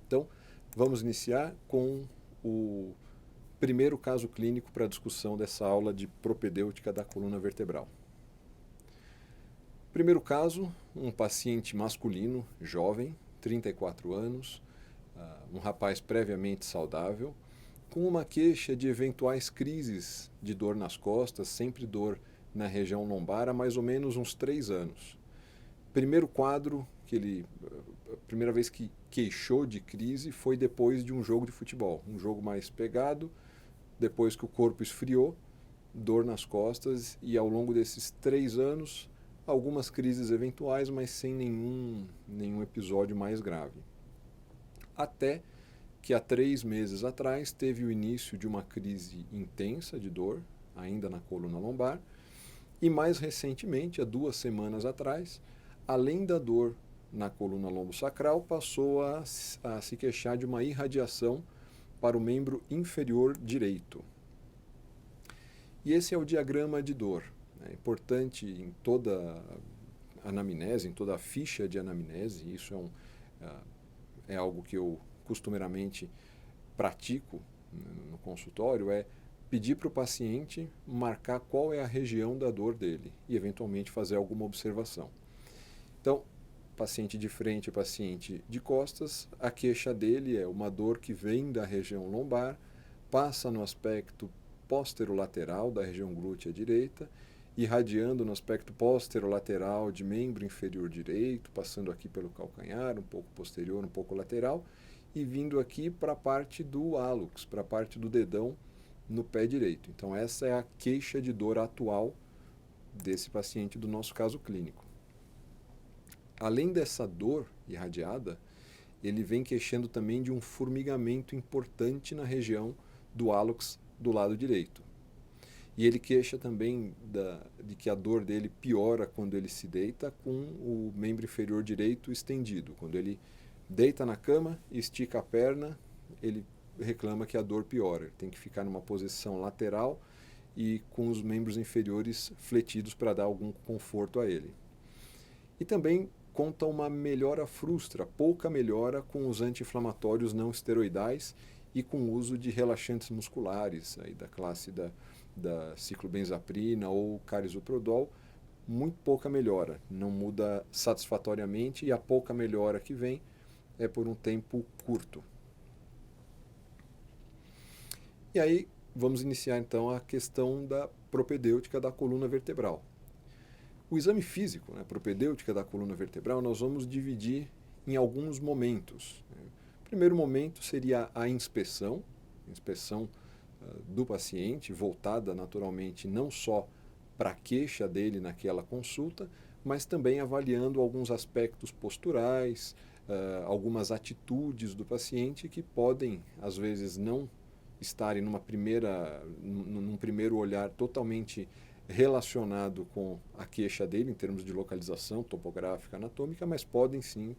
Então, vamos iniciar com o primeiro caso clínico para a discussão dessa aula de propedêutica da coluna vertebral. Primeiro caso, um paciente masculino, jovem, 34 anos, um rapaz previamente saudável, com uma queixa de eventuais crises de dor nas costas, sempre dor na região lombar há mais ou menos uns 3 anos. Primeiro quadro a primeira vez que queixou de crise foi depois de um jogo de futebol, um jogo mais pegado, depois que o corpo esfriou, dor nas costas, e ao longo desses 3 anos, algumas crises eventuais, mas sem nenhum episódio mais grave. Até que há 3 meses atrás teve o início de uma crise intensa de dor, ainda na coluna lombar, e mais recentemente, há 2 semanas atrás, além da dor na coluna lombosacral, passou a se queixar de uma irradiação para o membro inferior direito. E esse é o diagrama de dor. É importante em toda a anamnese, em toda a ficha de anamnese, isso é algo que eu costumeiramente pratico no consultório, é pedir para o paciente marcar qual é a região da dor dele e eventualmente fazer alguma observação. Então, paciente de frente e paciente de costas, a queixa dele é uma dor que vem da região lombar, passa no aspecto posterolateral da região glútea direita, irradiando no aspecto posterolateral de membro inferior direito, passando aqui pelo calcanhar, um pouco posterior, um pouco lateral, e vindo aqui para a parte do hálux, para a parte do dedão no pé direito. Então essa é a queixa de dor atual desse paciente do nosso caso clínico. Além dessa dor irradiada, ele vem queixando também de um formigamento importante na região do hálux do lado direito. E ele queixa também de que a dor dele piora quando ele se deita com o membro inferior direito estendido. Quando ele deita na cama, estica a perna, ele reclama que a dor piora. Ele tem que ficar numa posição lateral e com os membros inferiores fletidos para dar algum conforto a ele. E também conta uma melhora frustra, pouca melhora com os anti-inflamatórios não esteroidais e com o uso de relaxantes musculares, aí da classe da ciclobenzaprina ou carisoprodol, muito pouca melhora, não muda satisfatoriamente, e a pouca melhora que vem é por um tempo curto. E aí vamos iniciar então a questão da propedêutica da coluna vertebral. O exame físico, a propedêutica da coluna vertebral, nós vamos dividir em alguns momentos. O primeiro momento seria a inspeção do paciente, voltada naturalmente não só para a queixa dele naquela consulta, mas também avaliando alguns aspectos posturais, algumas atitudes do paciente que podem, às vezes, não estarem num primeiro olhar totalmente relacionado com a queixa dele, em termos de localização topográfica, anatômica, mas podem sim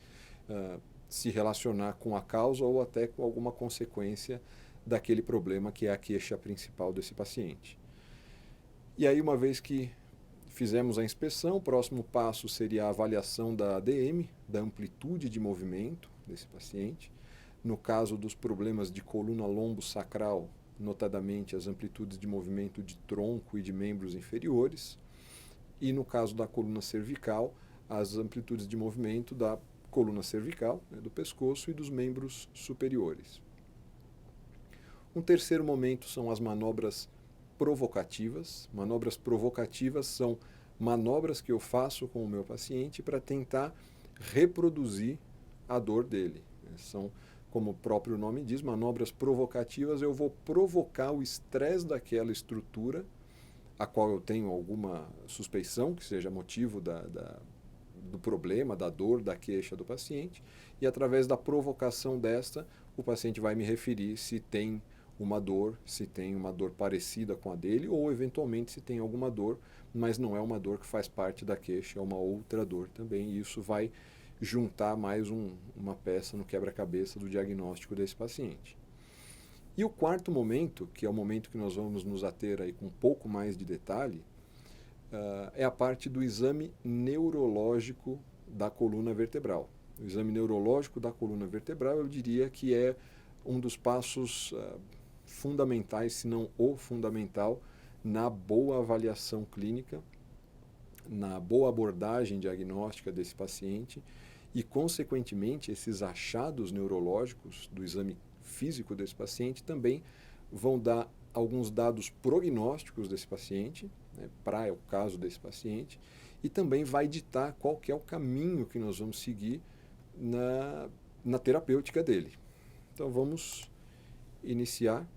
se relacionar com a causa ou até com alguma consequência daquele problema que é a queixa principal desse paciente. E aí, uma vez que fizemos a inspeção, o próximo passo seria a avaliação da ADM, da amplitude de movimento desse paciente. No caso dos problemas de coluna lombosacral, notadamente as amplitudes de movimento de tronco e de membros inferiores. E no caso da coluna cervical, as amplitudes de movimento da coluna cervical, do pescoço e dos membros superiores. Um terceiro momento são as manobras provocativas. Manobras provocativas são manobras que eu faço com o meu paciente para tentar reproduzir a dor dele. São, como o próprio nome diz, manobras provocativas. Eu vou provocar o estresse daquela estrutura, a qual eu tenho alguma suspeição que seja motivo do problema, da dor, da queixa do paciente, e através da provocação desta, o paciente vai me referir se tem uma dor, se tem uma dor parecida com a dele, ou eventualmente se tem alguma dor, mas não é uma dor que faz parte da queixa, é uma outra dor também, e isso vai juntar mais uma peça no quebra-cabeça do diagnóstico desse paciente. E o quarto momento, que é o momento que nós vamos nos ater aí com um pouco mais de detalhe, é a parte do exame neurológico da coluna vertebral. O exame neurológico da coluna vertebral, eu diria que é um dos passos fundamentais, se não o fundamental, na boa avaliação clínica, na boa abordagem diagnóstica desse paciente e, consequentemente, esses achados neurológicos do exame físico desse paciente também vão dar alguns dados prognósticos desse paciente, né, para o caso desse paciente, e também vai ditar qual que é o caminho que nós vamos seguir na terapêutica dele. Então vamos iniciar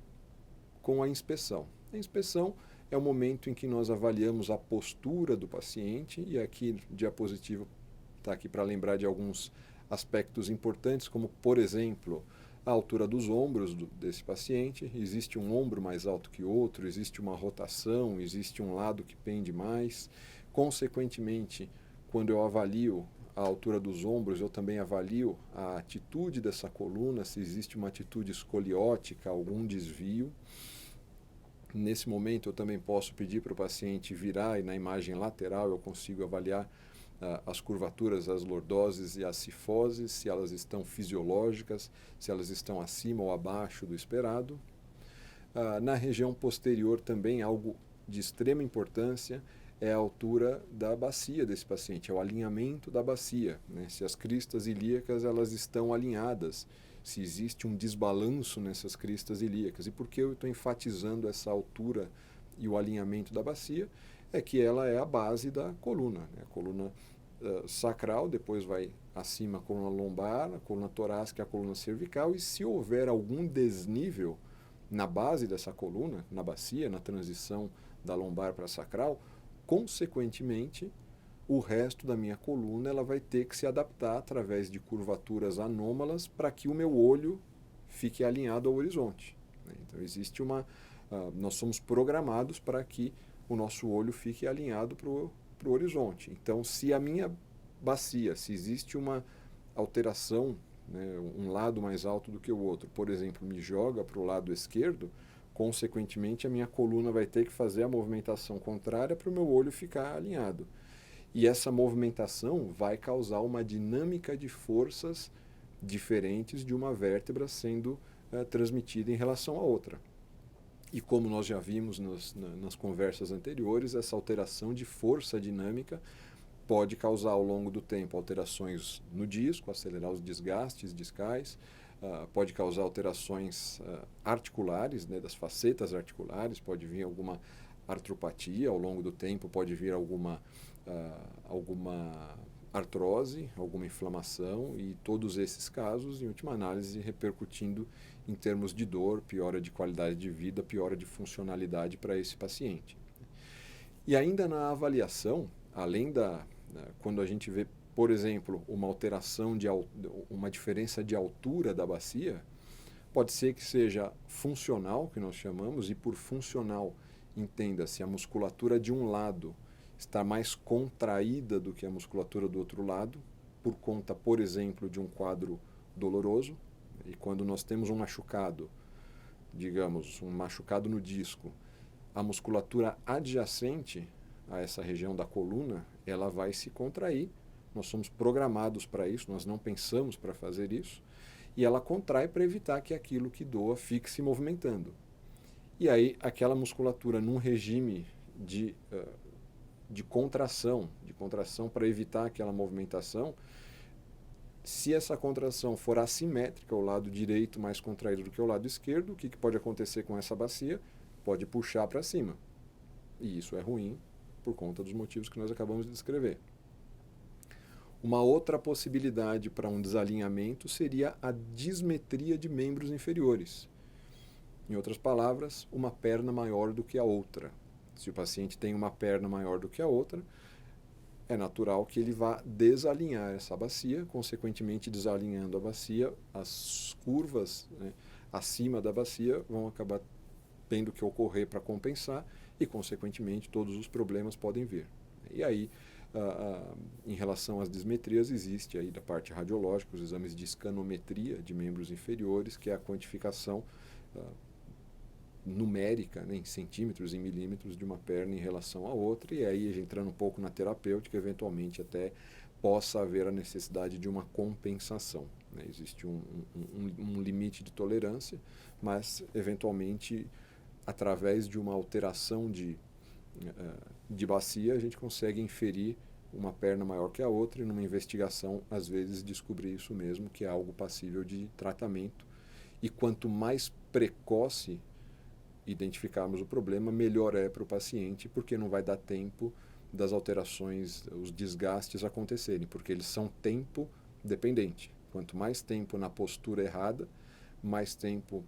com a inspeção. A inspeção é o momento em que nós avaliamos a postura do paciente, e aqui o diapositivo está aqui para lembrar de alguns aspectos importantes, como, por exemplo, a altura dos ombros desse paciente. Existe um ombro mais alto que outro, existe uma rotação, existe um lado que pende mais. Consequentemente, quando eu avalio a altura dos ombros, eu também avalio a atitude dessa coluna, se existe uma atitude escoliótica, algum desvio. Nesse momento, eu também posso pedir para o paciente virar, e na imagem lateral eu consigo avaliar as curvaturas, as lordoses e as cifoses, se elas estão fisiológicas, se elas estão acima ou abaixo do esperado. Na região posterior também, algo de extrema importância é a altura da bacia desse paciente, é o alinhamento da bacia, né? Se as cristas ilíacas elas estão alinhadas, se existe um desbalanço nessas cristas ilíacas. E por que eu estou enfatizando essa altura e o alinhamento da bacia? É que ela é a base da coluna, né? A coluna sacral, depois vai acima a coluna lombar, a coluna torácica, a coluna cervical, e se houver algum desnível na base dessa coluna, na bacia, na transição da lombar para a sacral, consequentemente, o resto da minha coluna ela vai ter que se adaptar através de curvaturas anômalas para que o meu olho fique alinhado ao horizonte. Então existe nós somos programados para que o nosso olho fique alinhado para o horizonte. Então, se a minha bacia, se existe uma alteração, né, um lado mais alto do que o outro, por exemplo, me joga para o lado esquerdo, consequentemente a minha coluna vai ter que fazer a movimentação contrária para o meu olho ficar alinhado. E essa movimentação vai causar uma dinâmica de forças diferentes de uma vértebra sendo transmitida em relação à outra. E como nós já vimos nas conversas anteriores, essa alteração de força dinâmica pode causar ao longo do tempo alterações no disco, acelerar os desgastes discais, pode causar alterações articulares, né, das facetas articulares, pode vir alguma artropatia ao longo do tempo, pode vir alguma artrose, alguma inflamação, e todos esses casos, em última análise, repercutindo em termos de dor, piora de qualidade de vida, piora de funcionalidade para esse paciente. E ainda na avaliação, além quando a gente vê, por exemplo, uma alteração uma diferença de altura da bacia, pode ser que seja funcional, que nós chamamos, e por funcional entenda-se a musculatura de um lado está mais contraída do que a musculatura do outro lado, por conta, por exemplo, de um quadro doloroso. E quando nós temos um machucado, digamos, um machucado no disco, a musculatura adjacente a essa região da coluna, ela vai se contrair. Nós somos programados para isso, nós não pensamos para fazer isso, e ela contrai para evitar que aquilo que doa fique se movimentando. E aí, aquela musculatura num regime de contração para evitar aquela movimentação, se essa contração for assimétrica, o lado direito mais contraído do que o lado esquerdo, o que pode acontecer com essa bacia? Pode puxar para cima. E isso é ruim por conta dos motivos que nós acabamos de descrever. Uma outra possibilidade para um desalinhamento seria a dismetria de membros inferiores. Em outras palavras, uma perna maior do que a outra. Se o paciente tem uma perna maior do que a outra, é natural que ele vá desalinhar essa bacia, consequentemente desalinhando a bacia, as curvas, né, acima da bacia vão acabar tendo que ocorrer para compensar e, consequentemente, todos os problemas podem vir. E aí, em relação às dismetrias, existe aí da parte radiológica os exames de escanometria de membros inferiores, que é a quantificação numérica, né, em centímetros, em milímetros de uma perna em relação à outra, e aí entrando um pouco na terapêutica, eventualmente até possa haver a necessidade de uma compensação, né? Existe um limite de tolerância, mas, eventualmente, através de uma alteração de bacia, a gente consegue inferir uma perna maior que a outra e, numa investigação, às vezes, descobrir isso mesmo, que é algo passível de tratamento. E quanto mais precoce identificarmos o problema, melhor é para o paciente, porque não vai dar tempo das alterações, os desgastes acontecerem, porque eles são tempo dependente. Quanto mais tempo na postura errada, mais tempo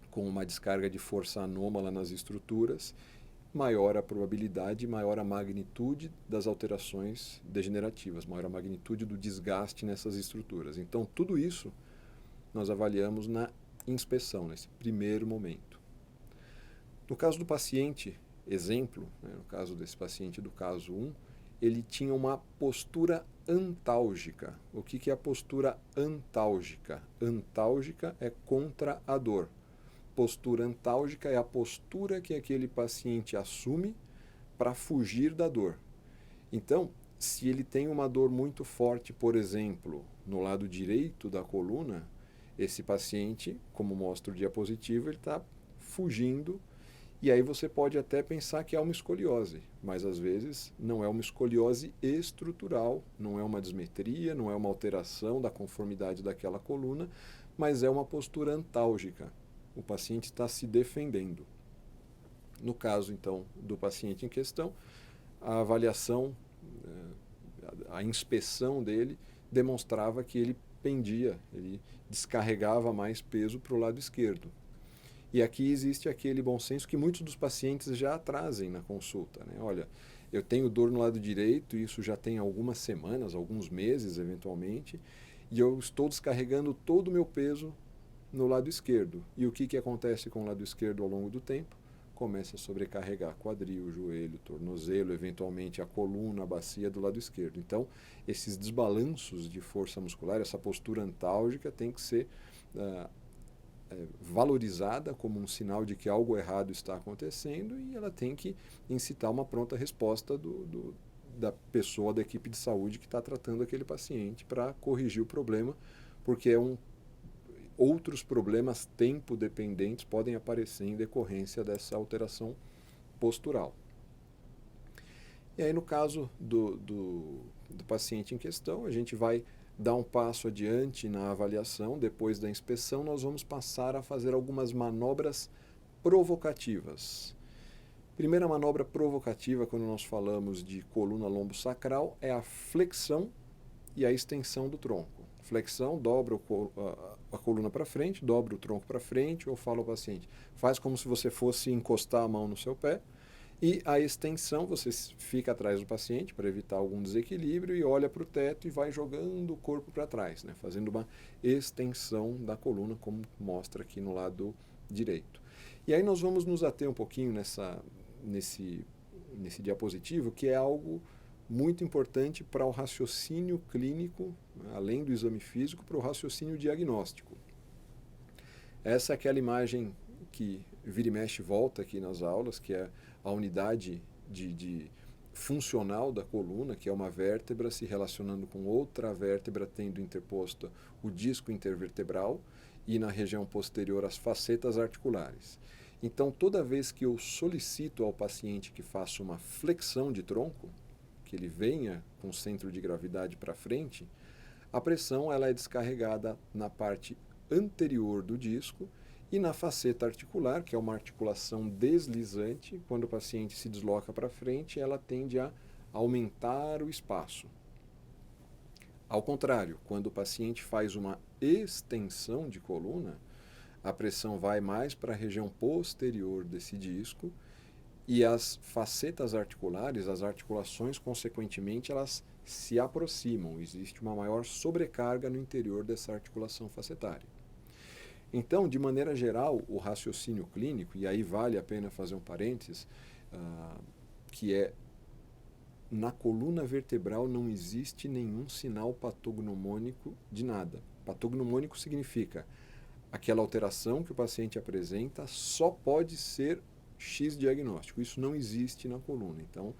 com uma descarga de força anômala nas estruturas, maior a probabilidade, maior a magnitude das alterações degenerativas, maior a magnitude do desgaste nessas estruturas. Então, tudo isso nós avaliamos na inspeção, nesse primeiro momento. No caso do paciente, exemplo, né, no caso desse paciente do caso 1, ele tinha uma postura antálgica. O que é a postura antálgica? Antálgica é contra a dor. Postura antálgica é a postura que aquele paciente assume para fugir da dor. Então, se ele tem uma dor muito forte, por exemplo, no lado direito da coluna, esse paciente, como mostra o diapositivo, ele está fugindo. E aí você pode até pensar que é uma escoliose, mas às vezes não é uma escoliose estrutural, não é uma dismetria, não é uma alteração da conformidade daquela coluna, mas é uma postura antálgica. O paciente está se defendendo. No caso, então, do paciente em questão, a avaliação, a inspeção dele demonstrava que ele pendia, ele descarregava mais peso para o lado esquerdo. E aqui existe aquele bom senso que muitos dos pacientes já trazem na consulta, né? Olha, eu tenho dor no lado direito, e isso já tem algumas semanas, alguns meses eventualmente, e eu estou descarregando todo o meu peso no lado esquerdo. E o que acontece com o lado esquerdo ao longo do tempo? Começa a sobrecarregar quadril, joelho, tornozelo, eventualmente a coluna, a bacia do lado esquerdo. Então, esses desbalanços de força muscular, essa postura antálgica tem que ser valorizada como um sinal de que algo errado está acontecendo, e ela tem que incitar uma pronta resposta da pessoa da equipe de saúde que está tratando aquele paciente para corrigir o problema, porque outros problemas tempo dependentes podem aparecer em decorrência dessa alteração postural. E aí, no caso do paciente em questão, a gente vai dar um passo adiante na avaliação. Depois da inspeção, nós vamos passar a fazer algumas manobras provocativas. Primeira manobra provocativa, quando nós falamos de coluna lombosacral, é a flexão e a extensão do tronco. Flexão, dobra a coluna para frente, dobra o tronco para frente, ou fala ao paciente, faz como se você fosse encostar a mão no seu pé. E a extensão, você fica atrás do paciente para evitar algum desequilíbrio e olha para o teto e vai jogando o corpo para trás, né? Fazendo uma extensão da coluna, como mostra aqui no lado direito. E aí nós vamos nos ater um pouquinho nesse diapositivo, que é algo muito importante para o raciocínio clínico, além do exame físico, para o raciocínio diagnóstico. Essa é aquela imagem que vira e mexe volta aqui nas aulas, que é a unidade funcional da coluna, que é uma vértebra se relacionando com outra vértebra, tendo interposto o disco intervertebral e na região posterior as facetas articulares. Então, toda vez que eu solicito ao paciente que faça uma flexão de tronco, que ele venha com o centro de gravidade para frente, a pressão ela é descarregada na parte anterior do disco e na faceta articular, que é uma articulação deslizante. Quando o paciente se desloca para frente, ela tende a aumentar o espaço. Ao contrário, quando o paciente faz uma extensão de coluna, a pressão vai mais para a região posterior desse disco e as facetas articulares, as articulações, consequentemente, elas se aproximam. Existe uma maior sobrecarga no interior dessa articulação facetária. Então, de maneira geral, o raciocínio clínico, e aí vale a pena fazer um parênteses, que é, na coluna vertebral não existe nenhum sinal patognomônico de nada. Patognomônico significa aquela alteração que o paciente apresenta só pode ser X diagnóstico. Isso não existe na coluna. Então,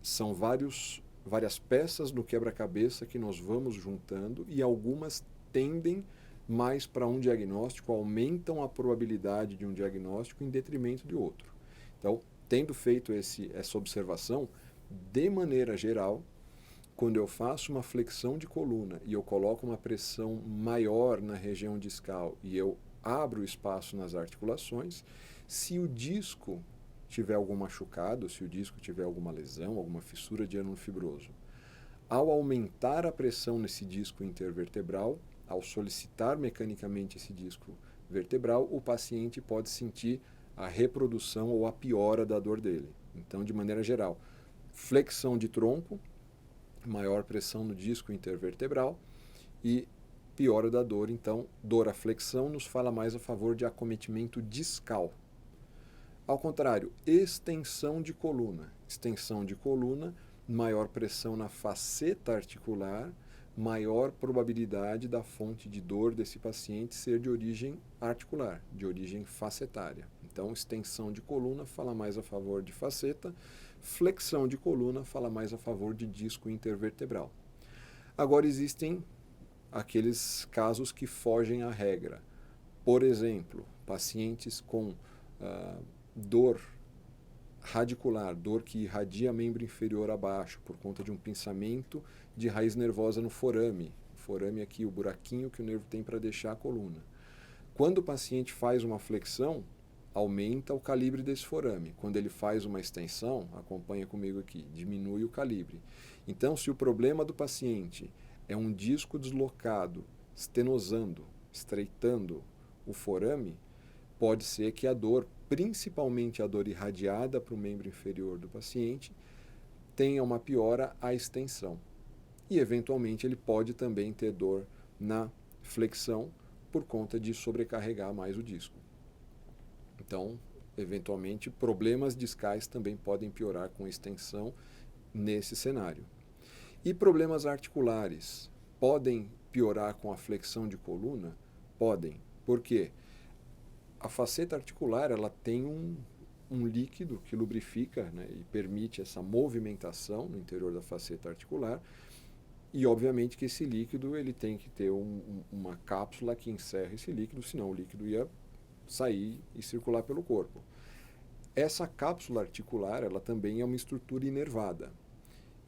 são vários várias peças no quebra-cabeça que nós vamos juntando e algumas tendem mais para um diagnóstico, aumentam a probabilidade de um diagnóstico em detrimento de outro. Então, tendo feito essa observação, de maneira geral, quando eu faço uma flexão de coluna e eu coloco uma pressão maior na região discal e eu abro espaço nas articulações, se o disco tiver algum machucado, se o disco tiver alguma lesão, alguma fissura de ângulo fibroso, ao aumentar a pressão nesse disco intervertebral, ao solicitar mecanicamente esse disco vertebral, o paciente pode sentir a reprodução ou a piora da dor dele. Então, de maneira geral, flexão de tronco, maior pressão no disco intervertebral e piora da dor. Então, dor à flexão nos fala mais a favor de acometimento discal. Ao contrário, extensão de coluna. Extensão de coluna, maior pressão na faceta articular, maior probabilidade da fonte de dor desse paciente ser de origem articular, de origem facetária. Então, extensão de coluna fala mais a favor de faceta, flexão de coluna fala mais a favor de disco intervertebral. Agora, existem aqueles casos que fogem à regra. Por exemplo, pacientes com dor radicular, dor que irradia membro inferior abaixo por conta de um pinçamento de raiz nervosa no forame. O forame aqui, o buraquinho que o nervo tem para deixar a coluna. Quando o paciente faz uma flexão, aumenta o calibre desse forame. Quando ele faz uma extensão, acompanha comigo aqui, diminui o calibre. Então, se o problema do paciente é um disco deslocado, estenosando, estreitando o forame, pode ser que a dor, principalmente a dor irradiada para o membro inferior do paciente, tenha uma piora à extensão. E, eventualmente, ele pode também ter dor na flexão por conta de sobrecarregar mais o disco. Então, eventualmente, problemas discais também podem piorar com extensão nesse cenário. E problemas articulares podem piorar com a flexão de coluna? Podem. Por quê? A faceta articular ela tem um líquido que lubrifica, né, e permite essa movimentação no interior da faceta articular. E, obviamente, que esse líquido ele tem que ter uma cápsula que encerra esse líquido, senão o líquido ia sair e circular pelo corpo. Essa cápsula articular ela também é uma estrutura inervada.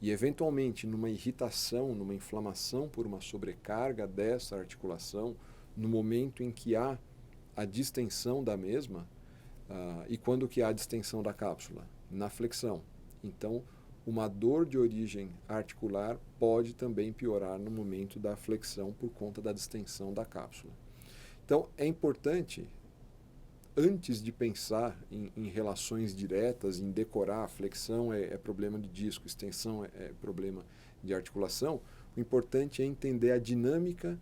E, eventualmente, numa irritação, numa inflamação por uma sobrecarga dessa articulação, no momento em que há a distensão da mesma, e quando que há a distensão da cápsula? Na flexão. Então, uma dor de origem articular pode também piorar no momento da flexão por conta da distensão da cápsula. Então, é importante, antes de pensar em relações diretas, em decorar, flexão é problema de disco, extensão é problema de articulação, o importante é entender a dinâmica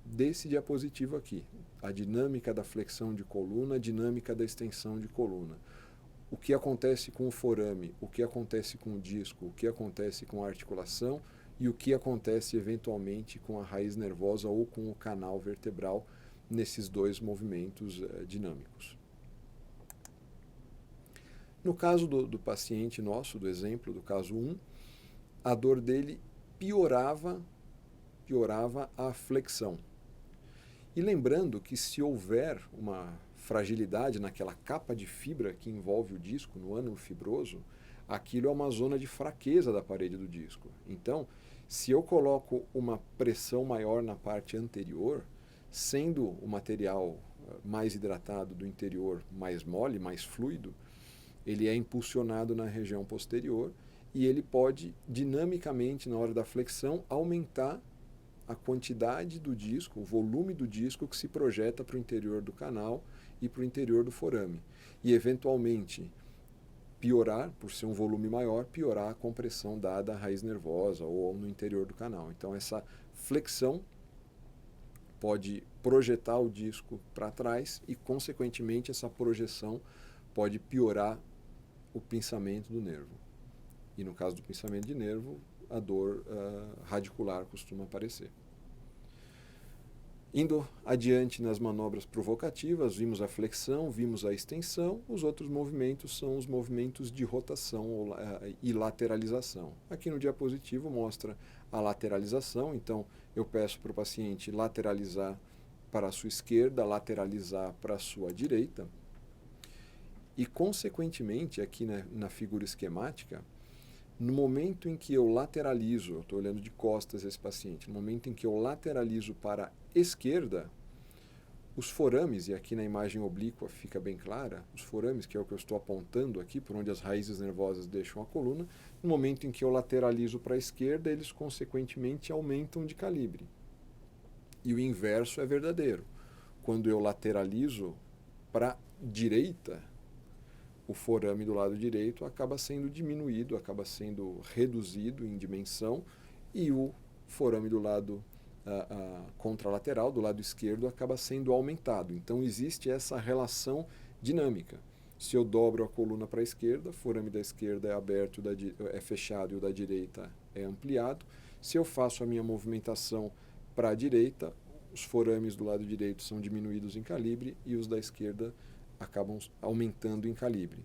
desse diapositivo aqui. A dinâmica da flexão de coluna, a dinâmica da extensão de coluna. O que acontece com o forame, o que acontece com o disco, o que acontece com a articulação e o que acontece eventualmente com a raiz nervosa ou com o canal vertebral nesses dois movimentos dinâmicos. No caso do paciente nosso, do exemplo do caso 1, a dor dele piorava a flexão. E lembrando que se houver uma fragilidade naquela capa de fibra que envolve o disco, no ânulo fibroso, aquilo é uma zona de fraqueza da parede do disco. Então, se eu coloco uma pressão maior na parte anterior, sendo o material mais hidratado do interior mais mole, mais fluido, ele é impulsionado na região posterior e ele pode, dinamicamente, na hora da flexão, aumentar a quantidade do disco, o volume do disco que se projeta para o interior do canal e para o interior do forame. E, eventualmente, piorar, por ser um volume maior, piorar a compressão dada à raiz nervosa ou no interior do canal. Então, essa flexão pode projetar o disco para trás e, consequentemente, essa projeção pode piorar o pinçamento do nervo. E, no caso do pinçamento de nervo, a dor radicular costuma aparecer. Indo adiante nas manobras provocativas, vimos a flexão, vimos a extensão, os outros movimentos são os movimentos de rotação e lateralização. Aqui no diapositivo mostra a lateralização, então eu peço para o paciente lateralizar para a sua esquerda, lateralizar para a sua direita, e consequentemente, aqui na figura esquemática, no momento em que eu lateralizo, eu estou olhando de costas esse paciente, no momento em que eu lateralizo para a esquerda, os forames, e aqui na imagem oblíqua fica bem clara, os forames, que é o que eu estou apontando aqui, por onde as raízes nervosas deixam a coluna, no momento em que eu lateralizo para a esquerda, eles consequentemente aumentam de calibre. E o inverso é verdadeiro. Quando eu lateralizo para a direita, o forame do lado direito acaba sendo diminuído, acaba sendo reduzido em dimensão, e o forame do lado contralateral, do lado esquerdo, acaba sendo aumentado. Então existe essa relação dinâmica. Se eu dobro a coluna para a esquerda, o forame da esquerda é aberto, é fechado, e o da direita é ampliado. Se eu faço a minha movimentação para a direita, os forames do lado direito são diminuídos em calibre e os da esquerda acabam aumentando em calibre.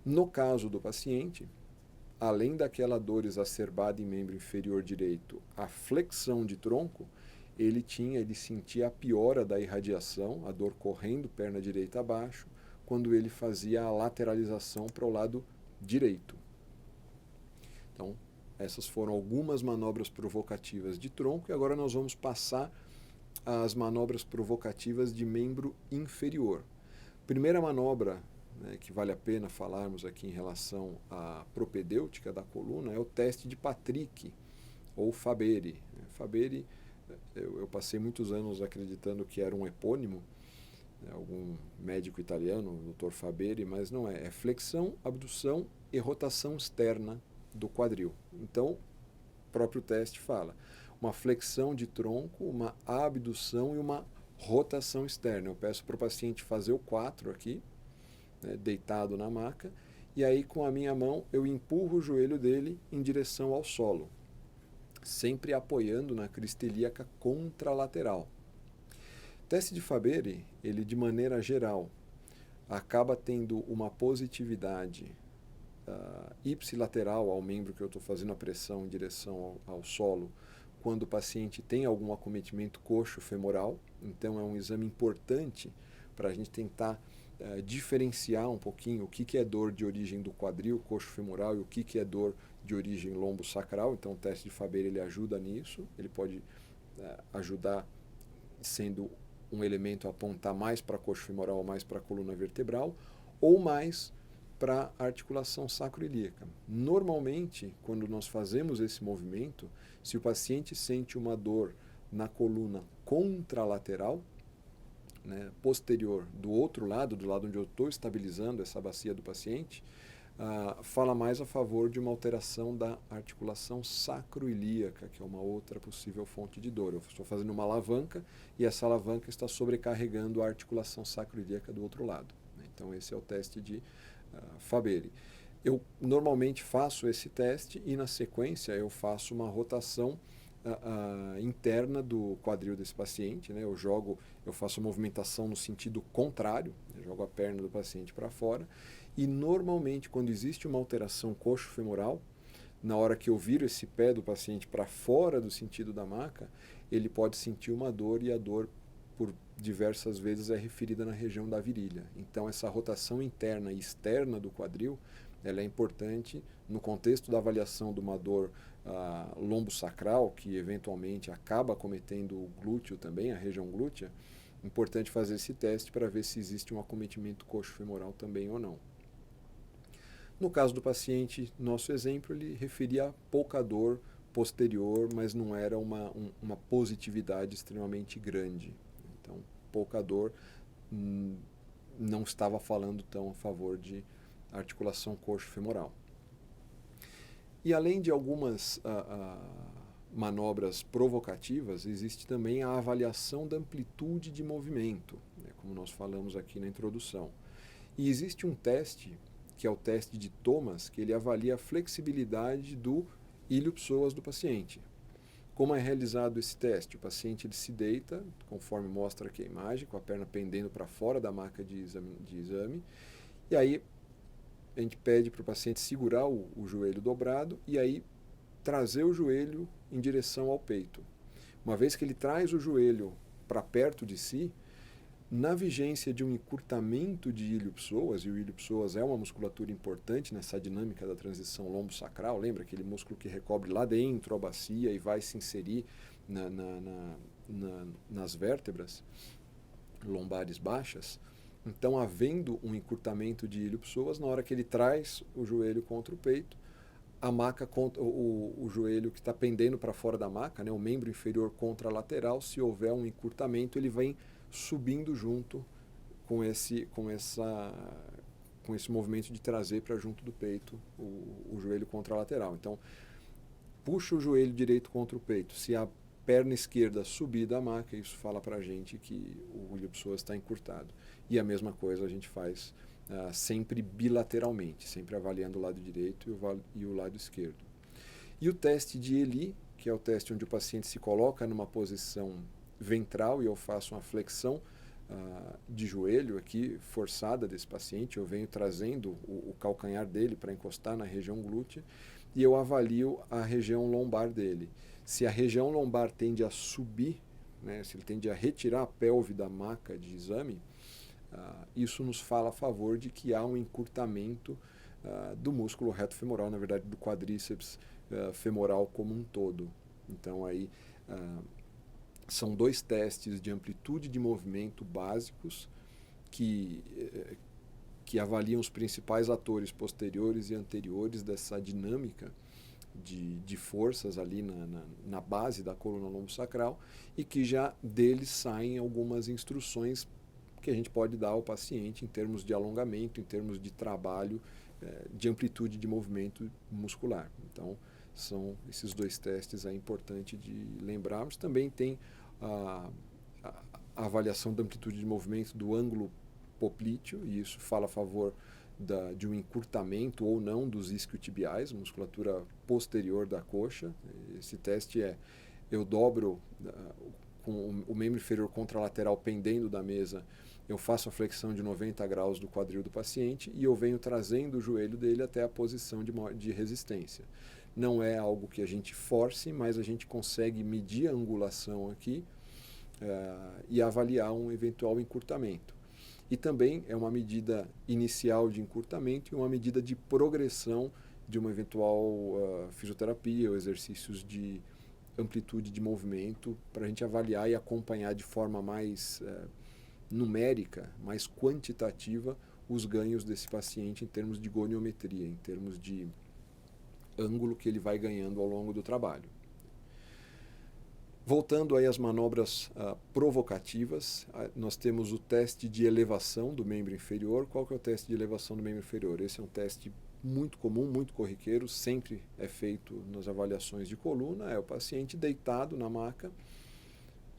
No caso do paciente, além daquela dor exacerbada em membro inferior direito, a flexão de tronco, ele sentia a piora da irradiação, a dor correndo perna direita abaixo, quando ele fazia a lateralização para o lado direito. Então, essas foram algumas manobras provocativas de tronco, e agora nós vamos passar às manobras provocativas de membro inferior. Primeira manobra, né, que vale a pena falarmos aqui em relação à propedêutica da coluna é o teste de Patrick, ou Fabry. Fabry, eu passei muitos anos acreditando que era um epônimo, algum médico italiano, o Dr. Fabry, mas não é. É flexão, abdução e rotação externa do quadril. Então, o próprio teste fala uma flexão de tronco, uma abdução e uma rotação externa. Eu peço para o paciente fazer o 4 aqui, né, deitado na maca, e aí com a minha mão eu empurro o joelho dele em direção ao solo, sempre apoiando na crista ilíaca contralateral. O teste de Fabry, ele de maneira geral, acaba tendo uma positividade ipsilateral ao membro que eu estou fazendo a pressão em direção ao solo, quando o paciente tem algum acometimento coxo-femoral. Então é um exame importante para a gente tentar diferenciar um pouquinho o que é dor de origem do quadril coxo-femoral e o que é dor de origem lombo-sacral. Então o teste de Fabry ele ajuda nisso, ele pode ajudar sendo um elemento a apontar mais para coxo-femoral ou mais para a coluna vertebral, ou mais para a articulação sacroiliaca. Normalmente, quando nós fazemos esse movimento, se o paciente sente uma dor na coluna contralateral, né, posterior, do outro lado, do lado onde eu estou estabilizando essa bacia do paciente, fala mais a favor de uma alteração da articulação sacroiliaca, que é uma outra possível fonte de dor. Eu estou fazendo uma alavanca e essa alavanca está sobrecarregando a articulação sacroiliaca do outro lado. Então esse é o teste de Fabry. Eu normalmente faço esse teste e na sequência eu faço uma rotação interna do quadril desse paciente, né? Eu faço a movimentação no sentido contrário, eu jogo a perna do paciente para fora, e normalmente quando existe uma alteração coxo-femoral, na hora que eu viro esse pé do paciente para fora do sentido da maca, ele pode sentir uma dor, e a dor por diversas vezes é referida na região da virilha. Então essa rotação interna e externa do quadril, ela é importante no contexto da avaliação de uma dor lombo-sacral, que eventualmente acaba acometendo o glúteo também, a região glútea. Importante fazer esse teste para ver se existe um acometimento coxo-femoral também ou não. No caso do paciente, nosso exemplo, ele referia a pouca dor posterior, mas não era uma positividade extremamente grande. Então, pouca dor não estava falando tão a favor de articulação coxo-femoral. E além de algumas manobras provocativas, existe também a avaliação da amplitude de movimento, né, como nós falamos aqui na introdução. E existe um teste, que é o teste de Thomas, que ele avalia a flexibilidade do ilho-psoas do paciente. Como é realizado esse teste? O paciente ele se deita, conforme mostra aqui a imagem, com a perna pendendo para fora da maca de exame, e aí a gente pede para o paciente segurar o joelho dobrado e aí trazer o joelho em direção ao peito. Uma vez que ele traz o joelho para perto de si, na vigência de um encurtamento de ilho-psoas, e o ilho-psoas é uma musculatura importante nessa dinâmica da transição lombo-sacral, lembra aquele músculo que recobre lá dentro a bacia e vai se inserir nas vértebras lombares baixas? Então, havendo um encurtamento de ilho-psoas, na hora que ele traz o joelho contra o peito, a maca contra o joelho que está pendendo para fora da maca, né, o membro inferior contra a lateral, se houver um encurtamento, ele vem subindo junto com esse movimento de trazer para junto do peito o joelho contralateral. Então, puxa o joelho direito contra o peito. Se a perna esquerda subir da maca, isso fala para a gente que o ilho-psoas está encurtado. E a mesma coisa a gente faz sempre bilateralmente, sempre avaliando o lado direito e o lado esquerdo. E o teste de Elie, que é o teste onde o paciente se coloca numa posição ventral e eu faço uma flexão de joelho aqui, forçada desse paciente, eu venho trazendo o calcanhar dele para encostar na região glútea e eu avalio a região lombar dele. Se a região lombar tende a subir, né, se ele tende a retirar a pelve da maca de exame, isso nos fala a favor de que há um encurtamento do músculo reto femoral, na verdade do quadríceps femoral como um todo. Então aí são 2 testes de amplitude de movimento básicos que avaliam os principais atores posteriores e anteriores dessa dinâmica de forças ali na base da coluna lombosacral e que já deles saem algumas instruções que a gente pode dar ao paciente em termos de alongamento, em termos de trabalho, de amplitude de movimento muscular. Então, são esses 2 testes, é importante de lembrarmos. Também tem a avaliação da amplitude de movimento do ângulo poplíteo, e isso fala a favor de um encurtamento ou não dos isquiotibiais, musculatura posterior da coxa. Esse teste eu dobro com o membro inferior contralateral pendendo da mesa, eu faço a flexão de 90 graus do quadril do paciente e eu venho trazendo o joelho dele até a posição de resistência. Não é algo que a gente force, mas a gente consegue medir a angulação aqui e avaliar um eventual encurtamento. E também é uma medida inicial de encurtamento e uma medida de progressão de uma eventual fisioterapia ou exercícios de amplitude de movimento para a gente avaliar e acompanhar de forma mais numérica, mais quantitativa, os ganhos desse paciente em termos de goniometria, em termos de ângulo que ele vai ganhando ao longo do trabalho. Voltando aí às manobras provocativas, nós temos o teste de elevação do membro inferior. Qual que é o teste de elevação do membro inferior? Esse é um teste muito comum, muito corriqueiro, sempre é feito nas avaliações de coluna. É o paciente deitado na maca,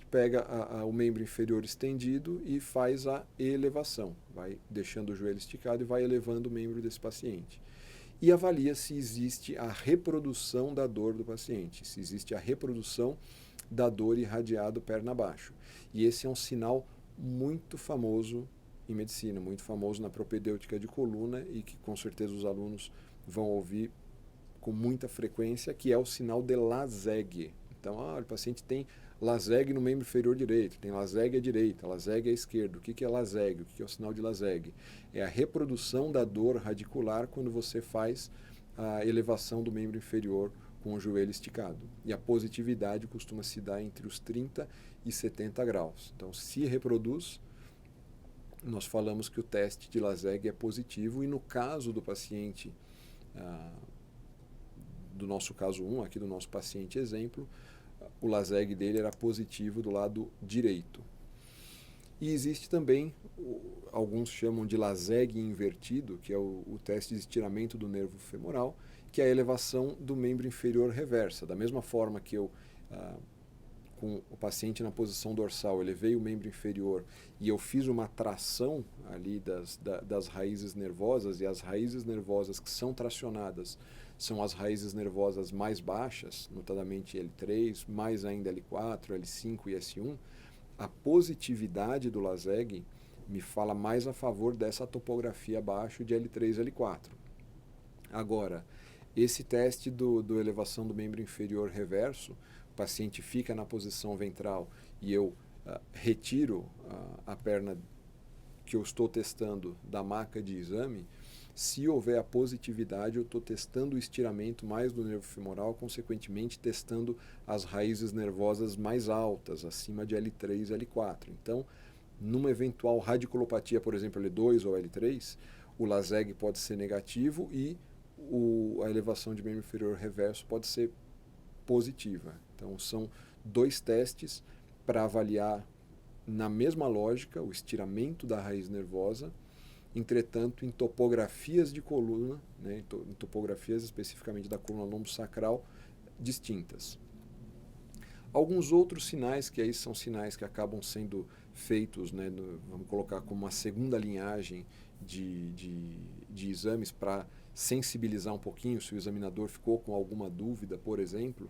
pega o membro inferior estendido e faz a elevação. Vai deixando o joelho esticado e vai elevando o membro desse paciente. E avalia se existe a reprodução da dor do paciente, se existe a reprodução da dor irradiado perna abaixo. E esse é um sinal muito famoso em medicina, muito famoso na propedêutica de coluna e que com certeza os alunos vão ouvir com muita frequência, que é o sinal de Lazegue. Então, o paciente tem Lazegue no membro inferior direito, tem Lazegue à direita, Lazegue à esquerda. O que é Lazegue? O que é o sinal de Lazegue? É a reprodução da dor radicular quando você faz a elevação do membro inferior com o joelho esticado. E a positividade costuma se dar entre os 30 e 70 graus. Então, se reproduz, nós falamos que o teste de Lazegue é positivo e no caso do paciente, do nosso caso 1, aqui do nosso paciente exemplo, o Lazegue dele era positivo do lado direito. E existe também, alguns chamam de Lazegue invertido, que é o teste de estiramento do nervo femoral, que é a elevação do membro inferior reversa. Da mesma forma que eu, com o paciente na posição dorsal, elevei o membro inferior e eu fiz uma tração ali das raízes nervosas, e as raízes nervosas que são tracionadas são as raízes nervosas mais baixas, notadamente L3, mais ainda L4, L5 e S1, a positividade do LASEG me fala mais a favor dessa topografia abaixo de L3 e L4. Agora, esse teste do elevação do membro inferior reverso, o paciente fica na posição ventral e eu retiro a perna que eu estou testando da maca de exame. Se houver a positividade, eu estou testando o estiramento mais do nervo femoral, consequentemente testando as raízes nervosas mais altas, acima de L3 e L4. Então, numa eventual radiculopatia, por exemplo, L2 ou L3, o LASEG pode ser negativo e a elevação de membro inferior reverso pode ser positiva. Então, são dois testes para avaliar, na mesma lógica, o estiramento da raiz nervosa, entretanto, em topografias de coluna, né, em topografias especificamente da coluna lombosacral, distintas. Alguns outros sinais, que aí são sinais que acabam sendo feitos, né, vamos colocar como uma segunda linhagem de exames para sensibilizar um pouquinho, se o examinador ficou com alguma dúvida, por exemplo,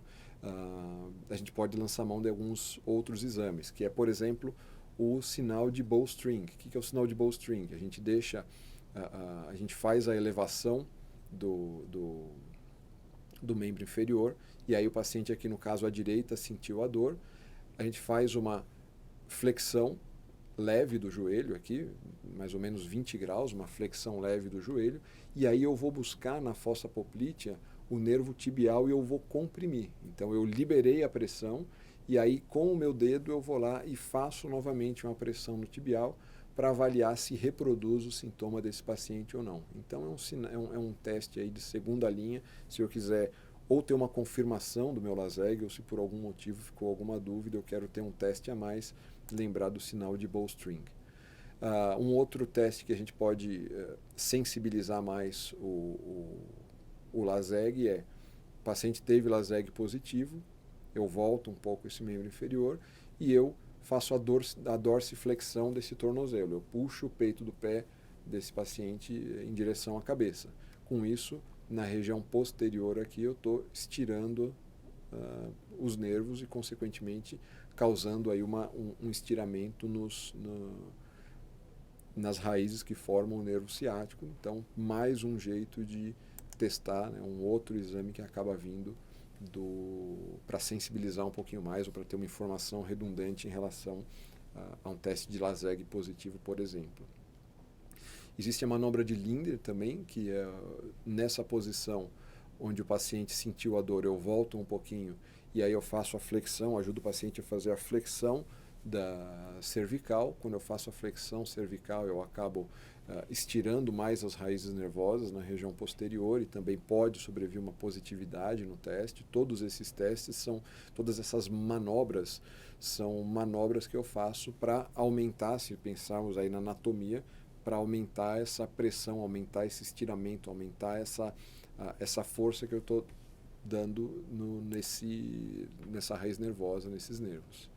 a gente pode lançar mão de alguns outros exames, que é, por exemplo, o sinal de bowstring. O que é o sinal de bowstring? A gente deixa, a gente faz a elevação do membro inferior, e aí o paciente aqui, no caso à direita, sentiu a dor, a gente faz uma flexão leve do joelho aqui, mais ou menos 20 graus, uma flexão leve do joelho, e aí eu vou buscar na fossa poplítea o nervo tibial e eu vou comprimir. Então eu liberei a pressão e aí com o meu dedo eu vou lá e faço novamente uma pressão no tibial para avaliar se reproduz o sintoma desse paciente ou não. Então é um teste aí de segunda linha, se eu quiser ou ter uma confirmação do meu LASEG, ou se por algum motivo ficou alguma dúvida, eu quero ter um teste a mais, lembrar do sinal de bowstring. Um outro teste que a gente pode sensibilizar mais o LASEG é: o paciente teve LASEG positivo, eu volto um pouco esse membro inferior e eu faço a dorsiflexão desse tornozelo. Eu puxo o peito do pé desse paciente em direção à cabeça. Com isso, na região posterior aqui, eu estou estirando os nervos e, consequentemente, causando aí um estiramento nas raízes que formam o nervo ciático. Então, mais um jeito de testar, né, um outro exame que acaba vindo para sensibilizar um pouquinho mais ou para ter uma informação redundante em relação a um teste de LASEG positivo, por exemplo. Existe a manobra de Linder também, que é nessa posição onde o paciente sentiu a dor, eu volto um pouquinho e aí eu faço a flexão, ajudo o paciente a fazer a flexão da cervical. Quando eu faço a flexão cervical, eu acabo estirando mais as raízes nervosas na região posterior e também pode sobrevir uma positividade no teste. Todos esses testes todas essas manobras são manobras que eu faço para aumentar, se pensarmos aí na anatomia, para aumentar essa pressão, aumentar esse estiramento, aumentar essa força que eu estou dando nessa raiz nervosa, nesses nervos.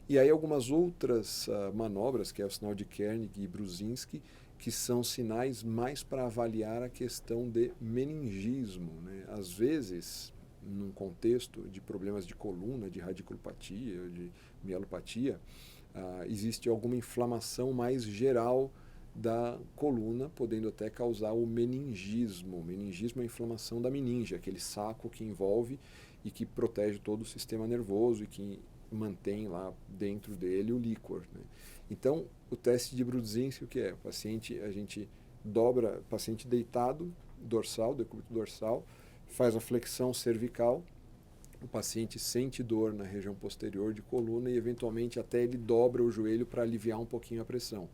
E aí algumas outras manobras, que é o sinal de Kernig e Brusinski, que são sinais mais para avaliar a questão de meningismo, né? Às vezes, num contexto de problemas de coluna, de radiculopatia, de mielopatia, existe alguma inflamação mais geral da coluna, podendo até causar o meningismo. O meningismo é a inflamação da meninge, aquele saco que envolve e que protege todo o sistema nervoso e que mantém lá dentro dele o líquor, né? Então, o teste de Brudzinski, o que é? A gente dobra o paciente deitado, dorsal, decúbito dorsal, faz a flexão cervical, o paciente sente dor na região posterior de coluna e, eventualmente, até ele dobra o joelho para aliviar um pouquinho a pressão.